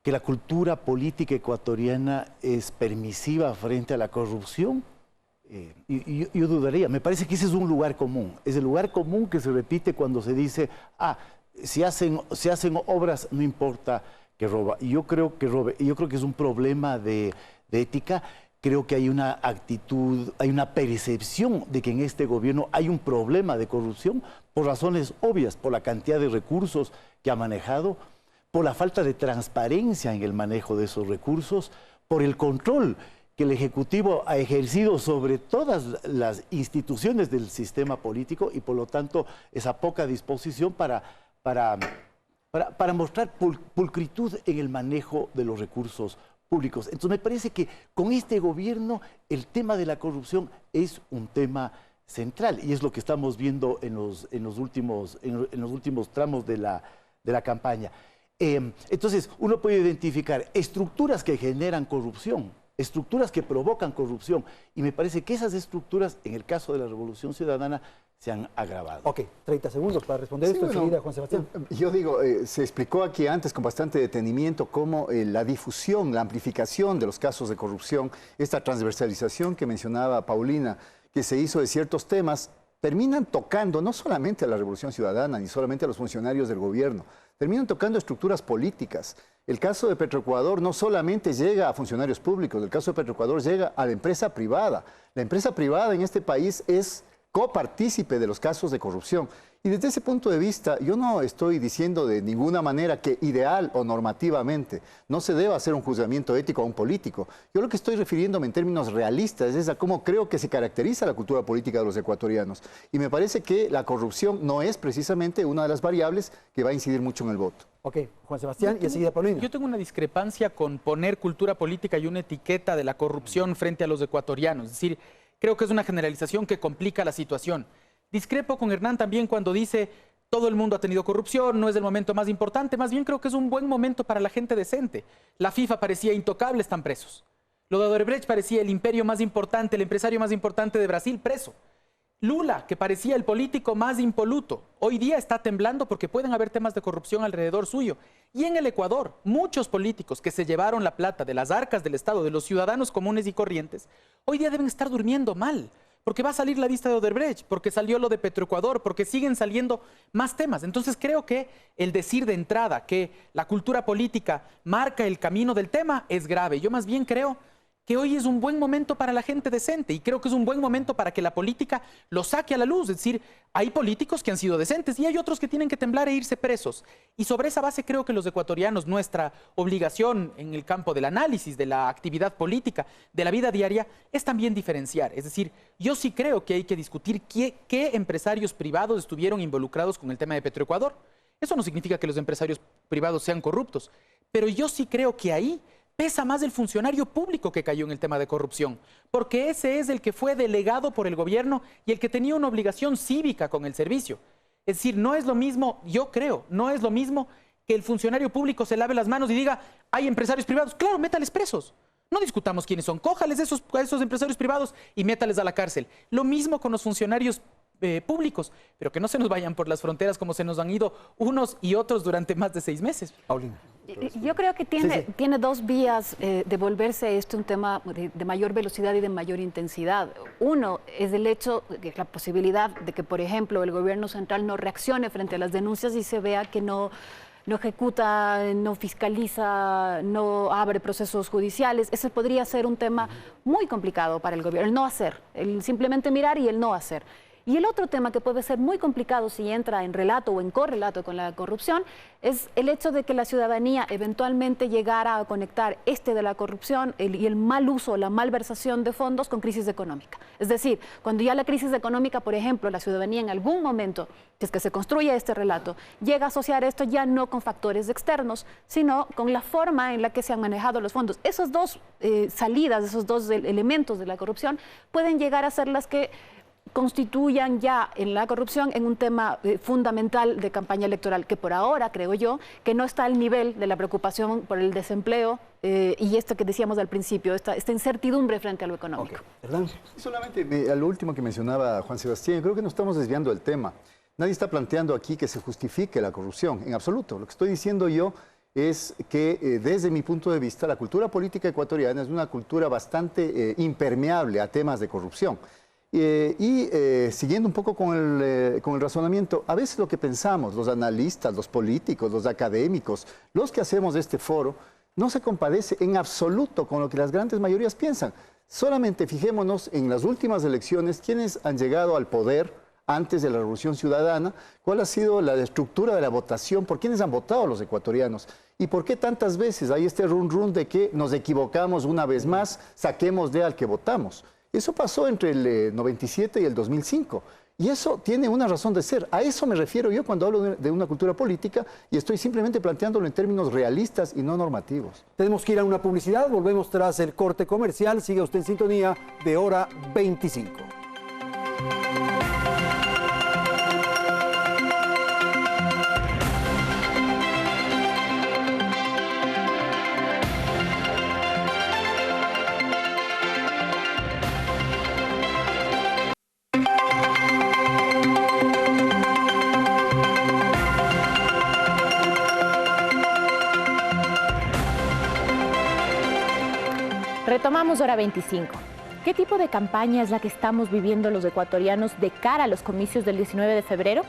que la cultura política ecuatoriana es permisiva frente a la corrupción, yo dudaría. Me parece que ese es un lugar común. Es el lugar común que se repite cuando se dice, si hacen obras, no importa que roba. Y yo creo que robe. Y yo creo que es un problema de ética. Creo que hay una actitud, hay una percepción de que en este gobierno hay un problema de corrupción por razones obvias, por la cantidad de recursos que ha manejado, por la falta de transparencia en el manejo de esos recursos, por el control que el Ejecutivo ha ejercido sobre todas las instituciones del sistema político y por lo tanto esa poca disposición para mostrar pulcritud en el manejo de los recursos públicos. Entonces me parece que con este gobierno el tema de la corrupción es un tema central y es lo que estamos viendo en los últimos tramos de la campaña. Entonces, uno puede identificar estructuras que generan corrupción, estructuras que provocan corrupción, y me parece que esas estructuras, en el caso de la Revolución Ciudadana, se han agravado. Ok, 30 segundos para responder esto, enseguida, Juan Sebastián. Yo digo, se explicó aquí antes con bastante detenimiento cómo la difusión, la amplificación de los casos de corrupción, esta transversalización que mencionaba Paulina, que se hizo de ciertos temas, terminan tocando no solamente a la Revolución Ciudadana, ni solamente a los funcionarios del gobierno, terminan tocando estructuras políticas. El caso de Petroecuador no solamente llega a funcionarios públicos, el caso de Petroecuador llega a la empresa privada. La empresa privada en este país es copartícipe de los casos de corrupción. Y desde ese punto de vista, yo no estoy diciendo de ninguna manera que ideal o normativamente no se deba hacer un juzgamiento ético a un político. Yo lo que estoy refiriéndome en términos realistas es a cómo creo que se caracteriza la cultura política de los ecuatorianos. Y me parece que la corrupción no es precisamente una de las variables que va a incidir mucho en el voto. Ok, Juan Sebastián y enseguida Paulina. Yo tengo una discrepancia con poner cultura política y una etiqueta de la corrupción frente a los ecuatorianos. Es decir, creo que es una generalización que complica la situación. Discrepo con Hernán también cuando dice todo el mundo ha tenido corrupción, no es el momento más importante, más bien creo que es un buen momento para la gente decente. La FIFA parecía intocable, están presos. Lo de Odebrecht parecía el imperio más importante, el empresario más importante de Brasil, preso. Lula, que parecía el político más impoluto, hoy día está temblando porque pueden haber temas de corrupción alrededor suyo. Y en el Ecuador, muchos políticos que se llevaron la plata de las arcas del Estado, de los ciudadanos comunes y corrientes, hoy día deben estar durmiendo mal. Porque va a salir la vista de Odebrecht, porque salió lo de Petroecuador, porque siguen saliendo más temas. Entonces creo que el decir de entrada que la cultura política marca el camino del tema es grave. Yo más bien creo que hoy es un buen momento para la gente decente y creo que es un buen momento para que la política lo saque a la luz. Es decir, hay políticos que han sido decentes y hay otros que tienen que temblar e irse presos. Y sobre esa base creo que los ecuatorianos, nuestra obligación en el campo del análisis, de la actividad política, de la vida diaria, es también diferenciar. Es decir, yo sí creo que hay que discutir qué empresarios privados estuvieron involucrados con el tema de Petroecuador. Eso no significa que los empresarios privados sean corruptos, pero yo sí creo que ahí pesa más el funcionario público que cayó en el tema de corrupción, porque ese es el que fue delegado por el gobierno y el que tenía una obligación cívica con el servicio. Es decir, no es lo mismo, yo creo, no es lo mismo que el funcionario público se lave las manos y diga, hay empresarios privados, claro, métales presos. No discutamos quiénes son, cójales a esos empresarios privados y métales a la cárcel. Lo mismo con los funcionarios públicos, pero que no se nos vayan por las fronteras como se nos han ido unos y otros durante más de 6 meses. Paulina. Yo creo que tiene dos vías de volverse esto un tema de mayor velocidad y de mayor intensidad. Uno es el hecho, de la posibilidad de que, por ejemplo, el gobierno central no reaccione frente a las denuncias y se vea que no ejecuta, no fiscaliza, no abre procesos judiciales. Ese podría ser un tema muy complicado para el gobierno, el no hacer, el simplemente mirar y el no hacer. Y el otro tema que puede ser muy complicado si entra en relato o en correlato con la corrupción es el hecho de que la ciudadanía eventualmente llegara a conectar de la corrupción y el mal uso, la malversación de fondos con crisis económica. Es decir, cuando ya la crisis económica, por ejemplo, la ciudadanía en algún momento, si es que se construye este relato, llega a asociar esto ya no con factores externos, sino con la forma en la que se han manejado los fondos. Esas dos salidas, esos dos elementos de la corrupción pueden llegar a ser las que constituyan ya en la corrupción en un tema fundamental de campaña electoral, que por ahora, creo yo, que no está al nivel de la preocupación por el desempleo y esto que decíamos al principio, esta incertidumbre frente a lo económico. ¿Verdad? Solamente a lo último que mencionaba Juan Sebastián, creo que nos estamos desviando del tema. Nadie está planteando aquí que se justifique la corrupción, en absoluto. Lo que estoy diciendo yo es que desde mi punto de vista la cultura política ecuatoriana es una cultura bastante impermeable a temas de corrupción. Siguiendo un poco con el razonamiento, a veces lo que pensamos, los analistas, los políticos, los académicos, los que hacemos este foro, no se compadece en absoluto con lo que las grandes mayorías piensan. Solamente fijémonos en las últimas elecciones, quiénes han llegado al poder antes de la Revolución Ciudadana, cuál ha sido la estructura de la votación, por quiénes han votado los ecuatorianos y por qué tantas veces hay este run de que nos equivocamos una vez más, saquemos al que votamos. Eso pasó entre el 97 y el 2005. Y eso tiene una razón de ser. A eso me refiero yo cuando hablo de una cultura política y estoy simplemente planteándolo en términos realistas y no normativos. Tenemos que ir a una publicidad, volvemos tras el corte comercial. Siga usted en sintonía de Hora 25. Retomamos Hora 25. ¿Qué tipo de campaña es la que estamos viviendo los ecuatorianos de cara a los comicios del 19 de febrero?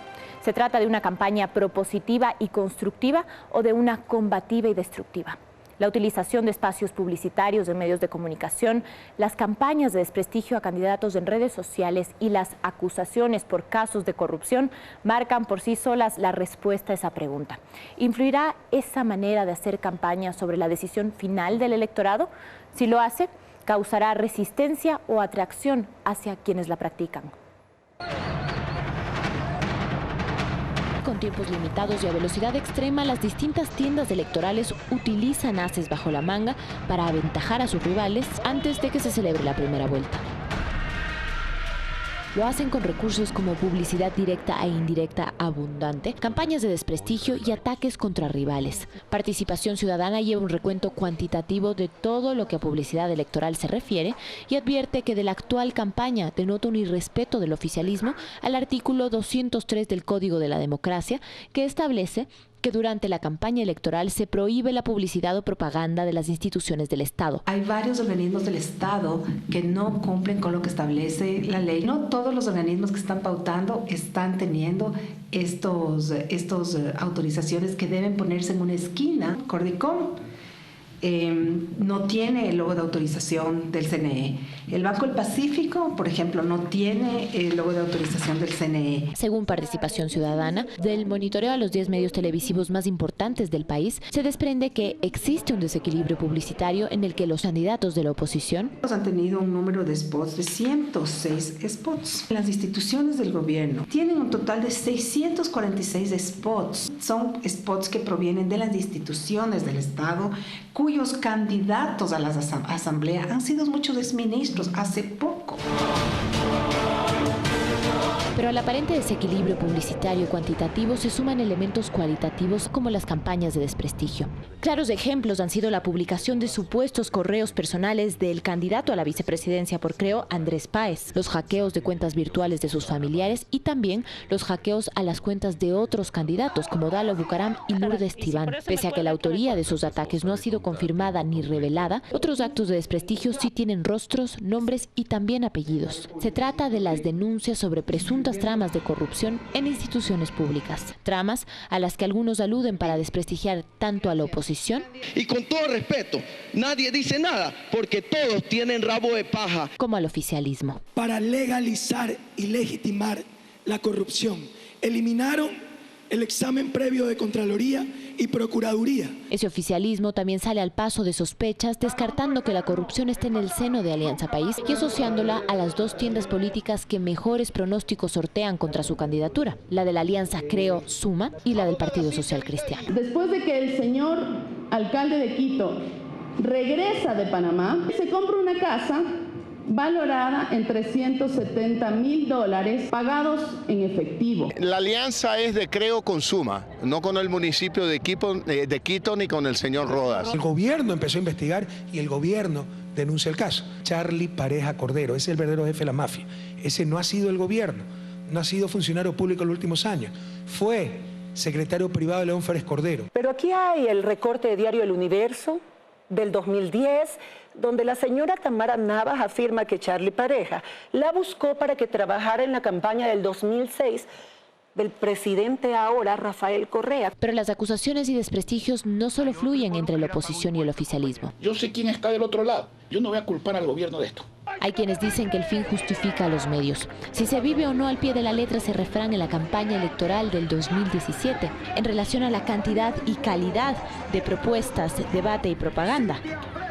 ¿Se trata de una campaña propositiva y constructiva o de una combativa y destructiva? La utilización de espacios publicitarios en medios de comunicación, las campañas de desprestigio a candidatos en redes sociales y las acusaciones por casos de corrupción marcan por sí solas la respuesta a esa pregunta. ¿Influirá esa manera de hacer campaña sobre la decisión final del electorado? Si lo hace, ¿causará resistencia o atracción hacia quienes la practican? Con tiempos limitados y a velocidad extrema, las distintas tiendas electorales utilizan ases bajo la manga para aventajar a sus rivales antes de que se celebre la primera vuelta. Lo hacen con recursos como publicidad directa e indirecta abundante, campañas de desprestigio y ataques contra rivales. Participación Ciudadana lleva un recuento cuantitativo de todo lo que a publicidad electoral se refiere y advierte que de la actual campaña denota un irrespeto del oficialismo al artículo 203 del Código de la Democracia, que establece que durante la campaña electoral se prohíbe la publicidad o propaganda de las instituciones del Estado. Hay varios organismos del Estado que no cumplen con lo que establece la ley. No todos los organismos que están pautando están teniendo estos autorizaciones que deben ponerse en una esquina. Cordicom no tiene el logo de autorización del CNE. El Banco del Pacífico, por ejemplo, no tiene el logo de autorización del CNE. Según Participación Ciudadana, del monitoreo a los 10 medios televisivos más importantes del país, se desprende que existe un desequilibrio publicitario en el que los candidatos de la oposición han tenido un número de spots de 106 spots. Las instituciones del gobierno tienen un total de 646 spots. Son spots que provienen de las instituciones del Estado, cuyos candidatos a la asamblea han sido muchos exministros hace poco. Pero al aparente desequilibrio publicitario cuantitativo se suman elementos cualitativos como las campañas de desprestigio. Claros ejemplos han sido la publicación de supuestos correos personales del candidato a la vicepresidencia por Creo, Andrés Páez, los hackeos de cuentas virtuales de sus familiares y también los hackeos a las cuentas de otros candidatos como Dalo Bucaram y Lourdes Tibán. Pese a que la autoría de esos ataques no ha sido confirmada ni revelada, otros actos de desprestigio sí tienen rostros, nombres y también apellidos. Se trata de las denuncias sobre presuntas tramas de corrupción en instituciones públicas, tramas a las que algunos aluden para desprestigiar tanto a la oposición y con todo respeto, nadie dice nada porque todos tienen rabo de paja como al oficialismo. Para legalizar y legitimar la corrupción, eliminaron el examen previo de Contraloría y Procuraduría. Ese oficialismo también sale al paso de sospechas, descartando que la corrupción esté en el seno de Alianza País y asociándola a las dos tiendas políticas que mejores pronósticos sortean contra su candidatura, la de la Alianza Creo Suma y la del Partido Social Cristiano. Después de que el señor alcalde de Quito regresa de Panamá, se compra una casa valorada en $370.000 pagados en efectivo. La alianza es de Creo con Suma, no con el municipio de Quito ni con el señor Rodas. El gobierno empezó a investigar y el gobierno denuncia el caso. Charlie Pareja Cordero es el verdadero jefe de la mafia. Ese no ha sido el gobierno, no ha sido funcionario público en los últimos años. Fue secretario privado de León Férez Cordero. Pero aquí hay el recorte de Diario El Universo del 2010, donde la señora Tamara Navas afirma que Charlie Pareja la buscó para que trabajara en la campaña del 2006 del presidente ahora, Rafael Correa. Pero las acusaciones y desprestigios no solo fluyen entre la oposición y el oficialismo. Yo sé quién está del otro lado. Yo no voy a culpar al gobierno de esto. Hay quienes dicen que el fin justifica a los medios. Si se vive o no al pie de la letra ese refrán en la campaña electoral del 2017, en relación a la cantidad y calidad de propuestas, debate y propaganda,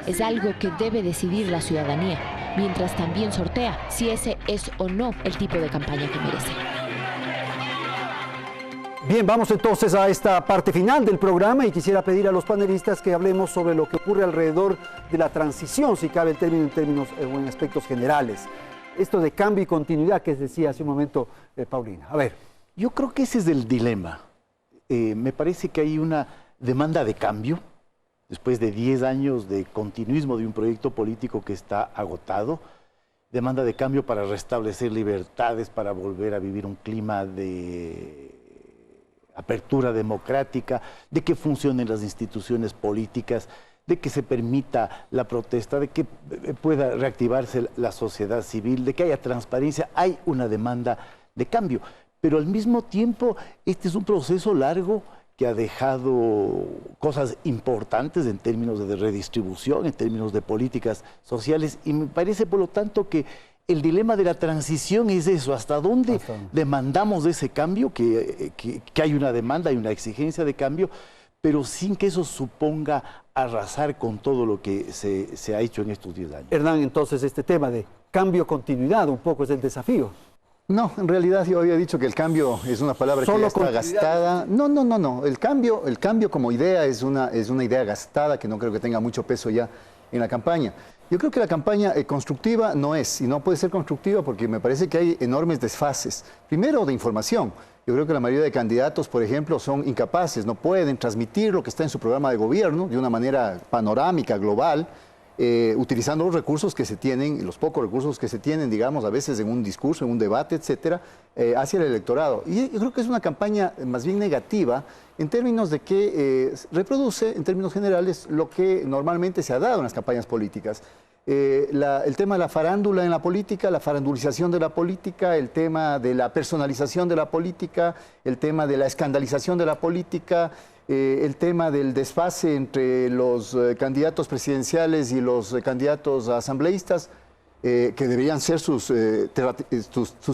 es algo que debe decidir la ciudadanía, mientras también sortea si ese es o no el tipo de campaña que merece. Bien, vamos entonces a esta parte final del programa y quisiera pedir a los panelistas que hablemos sobre lo que ocurre alrededor de la transición, si cabe el término en términos o en aspectos generales. Esto de cambio y continuidad que decía hace un momento Paulina. A ver. Yo creo que ese es el dilema. Me parece que hay una demanda de cambio, después de 10 años de continuismo de un proyecto político que está agotado, demanda de cambio para restablecer libertades, para volver a vivir un clima de apertura democrática, de que funcionen las instituciones políticas, de que se permita la protesta, de que pueda reactivarse la sociedad civil, de que haya transparencia. Hay una demanda de cambio, pero al mismo tiempo este es un proceso largo que ha dejado cosas importantes en términos de redistribución, en términos de políticas sociales, y me parece por lo tanto que el dilema de la transición es eso, hasta dónde demandamos ese cambio, que hay una demanda, hay una exigencia de cambio, pero sin que eso suponga arrasar con todo lo que se ha hecho en estos 10 años. Hernán, entonces este tema de cambio-continuidad un poco es el desafío. No, en realidad yo había dicho que el cambio es una palabra que ya está gastada. No. El cambio como idea es una idea gastada que no creo que tenga mucho peso ya en la campaña. Yo creo que la campaña constructiva no es, y no puede ser constructiva porque me parece que hay enormes desfases. Primero, de información. Yo creo que la mayoría de candidatos, por ejemplo, son incapaces, no pueden transmitir lo que está en su programa de gobierno de una manera panorámica, global, utilizando los recursos que se tienen, los pocos recursos que se tienen, digamos, a veces en un discurso, en un debate, etcétera, hacia el electorado. Y yo creo que es una campaña más bien negativa en términos de que reproduce, en términos generales, lo que normalmente se ha dado en las campañas políticas. El tema de la farándula en la política, la farandulización de la política, el tema de la personalización de la política, el tema de la escandalización de la política, el tema del desfase entre los candidatos presidenciales y los candidatos asambleístas, que deberían ser sus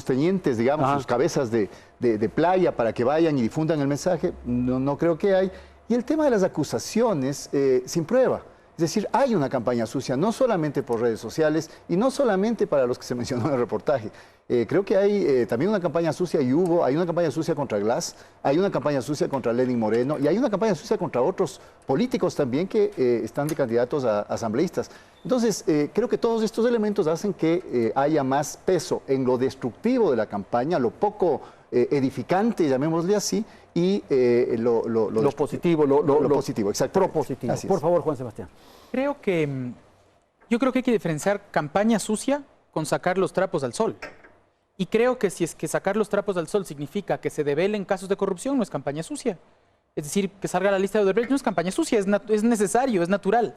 tenientes, digamos, sus cabezas de playa para que vayan y difundan el mensaje, no creo que hay. Y el tema de las acusaciones sin prueba. Es decir, hay una campaña sucia, no solamente por redes sociales y no solamente para los que se mencionó en el reportaje. Creo que hay también una campaña sucia hay una campaña sucia contra Glass, hay una campaña sucia contra Lenin Moreno y hay una campaña sucia contra otros políticos también que están de candidatos a asambleístas. Entonces, creo que todos estos elementos hacen que haya más peso en lo destructivo de la campaña, lo poco edificante, llamémosle así, y lo positivo, lo positivo, exacto. Propositivo. Por favor, Juan Sebastián. Yo creo que hay que diferenciar campaña sucia con sacar los trapos al sol. Y creo que si es que sacar los trapos al sol significa que se develen casos de corrupción, no es campaña sucia. Es decir, que salga la lista de Odebrecht no es campaña sucia, es necesario, es natural.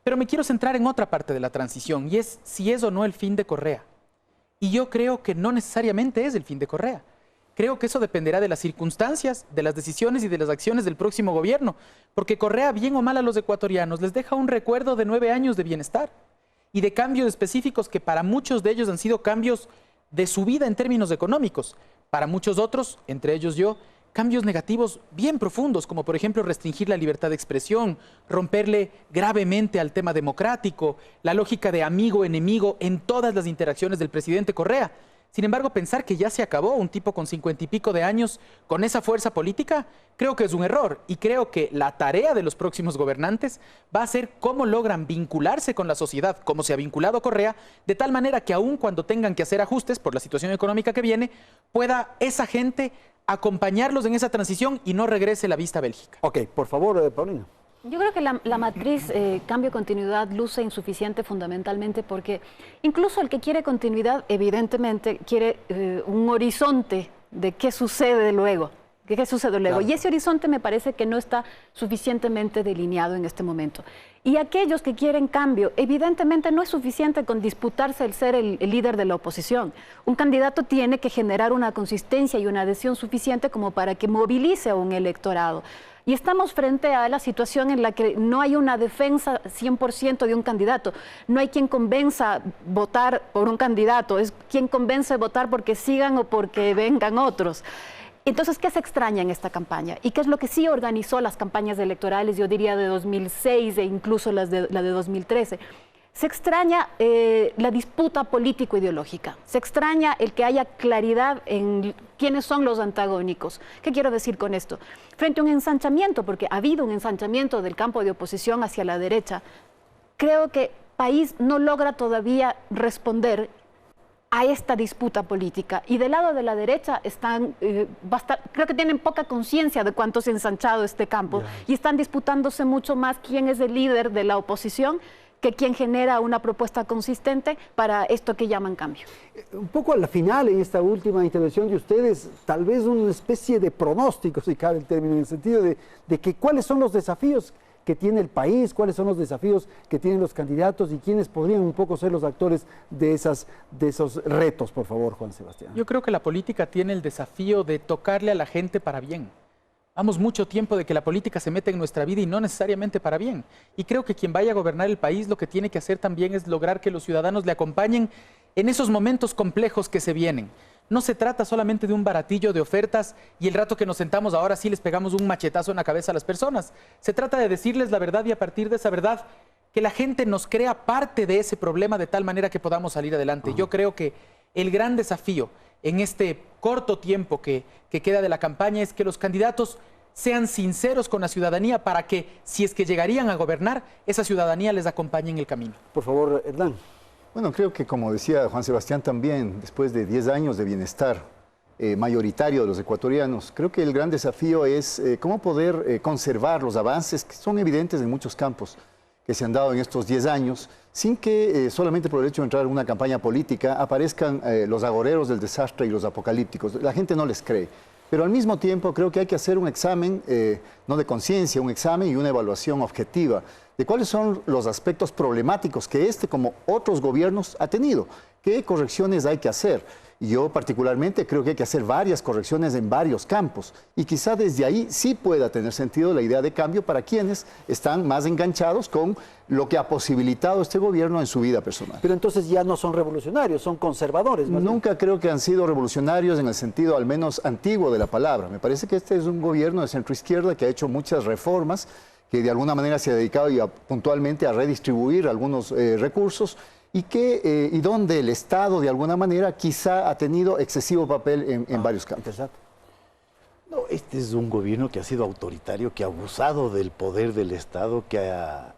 Pero me quiero centrar en otra parte de la transición, y es si es o no el fin de Correa. Y yo creo que no necesariamente es el fin de Correa. Creo que eso dependerá de las circunstancias, de las decisiones y de las acciones del próximo gobierno, porque Correa, bien o mal a los ecuatorianos, les deja un recuerdo de 9 años de bienestar y de cambios específicos que para muchos de ellos han sido cambios de su vida en términos económicos. Para muchos otros, entre ellos yo, cambios negativos bien profundos, como por ejemplo restringir la libertad de expresión, romperle gravemente al tema democrático, la lógica de amigo-enemigo en todas las interacciones del presidente Correa. Sin embargo, pensar que ya se acabó un tipo con 50 y pico de años con esa fuerza política, creo que es un error. Y creo que la tarea de los próximos gobernantes va a ser cómo logran vincularse con la sociedad, como se ha vinculado Correa, de tal manera que aun cuando tengan que hacer ajustes por la situación económica que viene, pueda esa gente acompañarlos en esa transición y no regrese la vista a Bélgica. Ok, por favor, Paulina. Yo creo que la matriz cambio-continuidad luce insuficiente fundamentalmente porque incluso el que quiere continuidad evidentemente quiere un horizonte de qué sucede luego. ¿Qué sucede luego? Claro. Y ese horizonte me parece que no está suficientemente delineado en este momento. Y aquellos que quieren cambio, evidentemente no es suficiente con disputarse el ser el líder de la oposición. Un candidato tiene que generar una consistencia y una adhesión suficiente como para que movilice a un electorado. Y estamos frente a la situación en la que no hay una defensa 100% de un candidato. No hay quien convenza votar por un candidato, es quien convence votar porque sigan o porque vengan otros. Entonces, ¿qué se extraña en esta campaña? ¿Y qué es lo que sí organizó las campañas electorales, yo diría de 2006 e incluso la de 2013? Se extraña la disputa político-ideológica, se extraña el que haya claridad en quiénes son los antagónicos. ¿Qué quiero decir con esto? Frente a un ensanchamiento, porque ha habido un ensanchamiento del campo de oposición hacia la derecha, creo que el país no logra todavía responder a esta disputa política. Y del lado de la derecha están, creo que tienen poca conciencia de cuánto se ha ensanchado este campo y están disputándose mucho más quién es el líder de la oposición que quien genera una propuesta consistente para esto que llaman cambio. Un poco al final, en esta última intervención de ustedes, tal vez una especie de pronóstico, si cabe el término, en el sentido de que cuáles son los desafíos que tiene el país, cuáles son los desafíos que tienen los candidatos y quiénes podrían un poco ser los actores de esos retos, por favor, Juan Sebastián. Yo creo que la política tiene el desafío de tocarle a la gente para bien. Vamos mucho tiempo de que la política se mete en nuestra vida y no necesariamente para bien. Y creo que quien vaya a gobernar el país lo que tiene que hacer también es lograr que los ciudadanos le acompañen en esos momentos complejos que se vienen. No se trata solamente de un baratillo de ofertas y el rato que nos sentamos ahora sí les pegamos un machetazo en la cabeza a las personas. Se trata de decirles la verdad y a partir de esa verdad que la gente nos crea parte de ese problema de tal manera que podamos salir adelante. Yo creo que el gran desafío en este corto tiempo que queda de la campaña es que los candidatos sean sinceros con la ciudadanía para que, si es que llegarían a gobernar, esa ciudadanía les acompañe en el camino. Por favor, Hernán. Bueno, creo que como decía Juan Sebastián también, después de 10 años de bienestar mayoritario de los ecuatorianos, creo que el gran desafío es cómo poder conservar los avances que son evidentes en muchos campos que se han dado en estos 10 años, sin que solamente por el hecho de entrar en una campaña política aparezcan los agoreros del desastre y los apocalípticos. La gente no les cree. Pero al mismo tiempo creo que hay que hacer un examen, no de conciencia, un examen y una evaluación objetiva de cuáles son los aspectos problemáticos que como otros gobiernos, ha tenido. ¿Qué correcciones hay que hacer? Y yo particularmente creo que hay que hacer varias correcciones en varios campos y quizá desde ahí sí pueda tener sentido la idea de cambio para quienes están más enganchados con lo que ha posibilitado este gobierno en su vida personal. Pero entonces ya no son revolucionarios, son conservadores. Nunca creo que han sido revolucionarios en el sentido al menos antiguo de la palabra. Me parece que este es un gobierno de centroizquierda que ha hecho muchas reformas, que de alguna manera se ha dedicado puntualmente a redistribuir algunos recursos y donde el Estado de alguna manera quizá ha tenido excesivo papel en varios campos. No, este es un gobierno que ha sido autoritario, que ha abusado del poder del Estado, que ha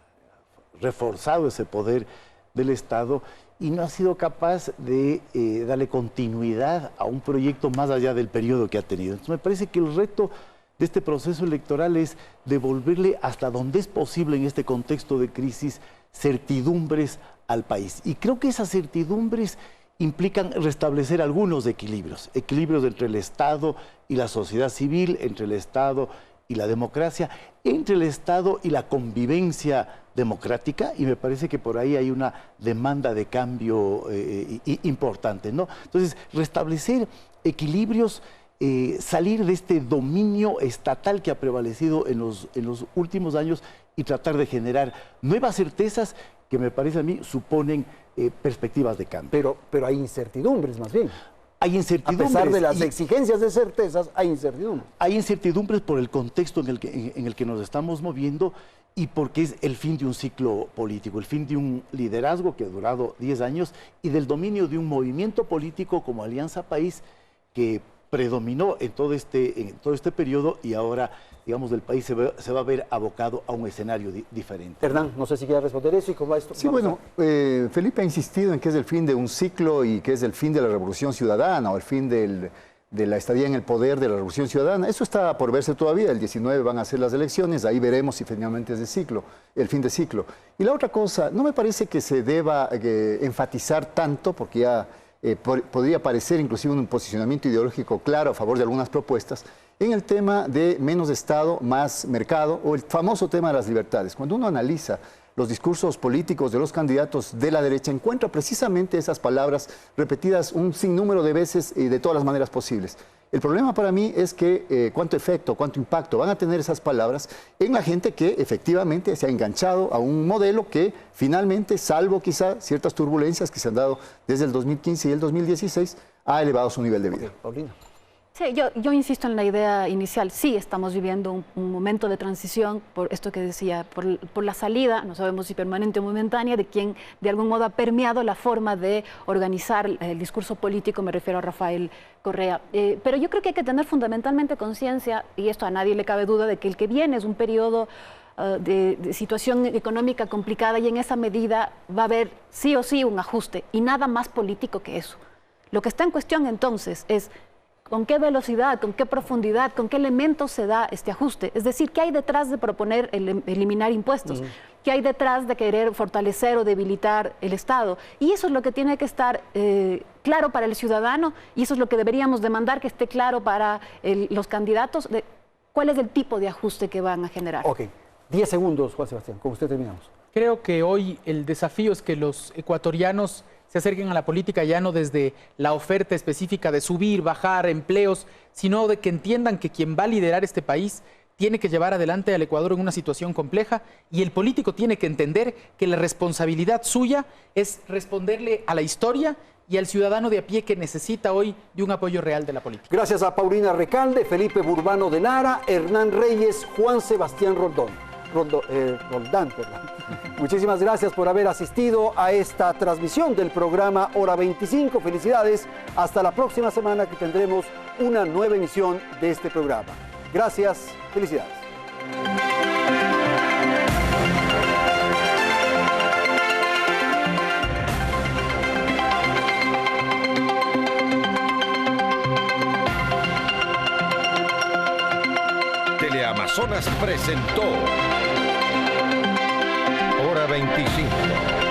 reforzado ese poder del Estado y no ha sido capaz de darle continuidad a un proyecto más allá del periodo que ha tenido. Entonces me parece que el reto de este proceso electoral es devolverle hasta donde es posible en este contexto de crisis certidumbres al país. Y creo que esas certidumbres implican restablecer algunos equilibrios entre el Estado y la sociedad civil, entre el Estado y la democracia, entre el Estado y la convivencia democrática, y me parece que por ahí hay una demanda de cambio importante, ¿no? Entonces, restablecer equilibrios, salir de este dominio estatal que ha prevalecido en los últimos años y tratar de generar nuevas certezas que me parece a mí suponen perspectivas de cambio. Pero hay incertidumbres más bien. Hay incertidumbres. A pesar de las exigencias de certezas, hay incertidumbres. Hay incertidumbres por el contexto en el que nos estamos moviendo y porque es el fin de un ciclo político, el fin de un liderazgo que ha durado 10 años y del dominio de un movimiento político como Alianza País que predominó en todo este periodo y ahora, digamos, el país se va a ver abocado a un escenario diferente. Hernán, no sé si quieres responder eso y cómo va esto. Sí, bueno, Felipe ha insistido en que es el fin de un ciclo y que es el fin de la revolución ciudadana o el fin de la estadía en el poder de la revolución ciudadana. Eso está por verse todavía, el 19 van a ser las elecciones, ahí veremos si finalmente es el fin de ciclo. Y la otra cosa, no me parece que se deba enfatizar tanto, porque ya podría parecer inclusive un posicionamiento ideológico claro a favor de algunas propuestas, en el tema de menos Estado, más mercado, o el famoso tema de las libertades. Cuando uno analiza los discursos políticos de los candidatos de la derecha, encuentra precisamente esas palabras repetidas un sinnúmero de veces y de todas las maneras posibles. El problema para mí es que cuánto efecto, cuánto impacto van a tener esas palabras en la gente que efectivamente se ha enganchado a un modelo que finalmente, salvo quizá ciertas turbulencias que se han dado desde el 2015 y el 2016, ha elevado su nivel de vida. Paulina. Sí, yo insisto en la idea inicial. Sí, estamos viviendo un momento de transición por esto que decía, por la salida, no sabemos si permanente o momentánea, de quien de algún modo ha permeado la forma de organizar el discurso político, me refiero a Rafael Correa. Pero yo creo que hay que tener fundamentalmente conciencia, y esto a nadie le cabe duda, de que el que viene es un periodo de situación económica complicada y en esa medida va a haber sí o sí un ajuste y nada más político que eso. Lo que está en cuestión entonces es con qué velocidad, con qué profundidad, con qué elementos se da este ajuste. Es decir, ¿qué hay detrás de proponer eliminar impuestos? ¿Qué hay detrás de querer fortalecer o debilitar el Estado? Y eso es lo que tiene que estar claro para el ciudadano y eso es lo que deberíamos demandar que esté claro para los candidatos de cuál es el tipo de ajuste que van a generar. Ok. 10 segundos, Juan Sebastián, con usted terminamos. Creo que hoy el desafío es que los ecuatorianos se acerquen a la política ya no desde la oferta específica de subir, bajar empleos, sino de que entiendan que quien va a liderar este país tiene que llevar adelante al Ecuador en una situación compleja y el político tiene que entender que la responsabilidad suya es responderle a la historia y al ciudadano de a pie que necesita hoy de un apoyo real de la política. Gracias a Paulina Recalde, Felipe Burbano de Lara, Hernán Reyes, Juan Sebastián Roldán. Muchísimas gracias por haber asistido a esta transmisión del programa Hora 25. Felicidades. Hasta la próxima semana que tendremos una nueva emisión de este programa. Gracias. Felicidades. Teleamazonas presentó Hora 25.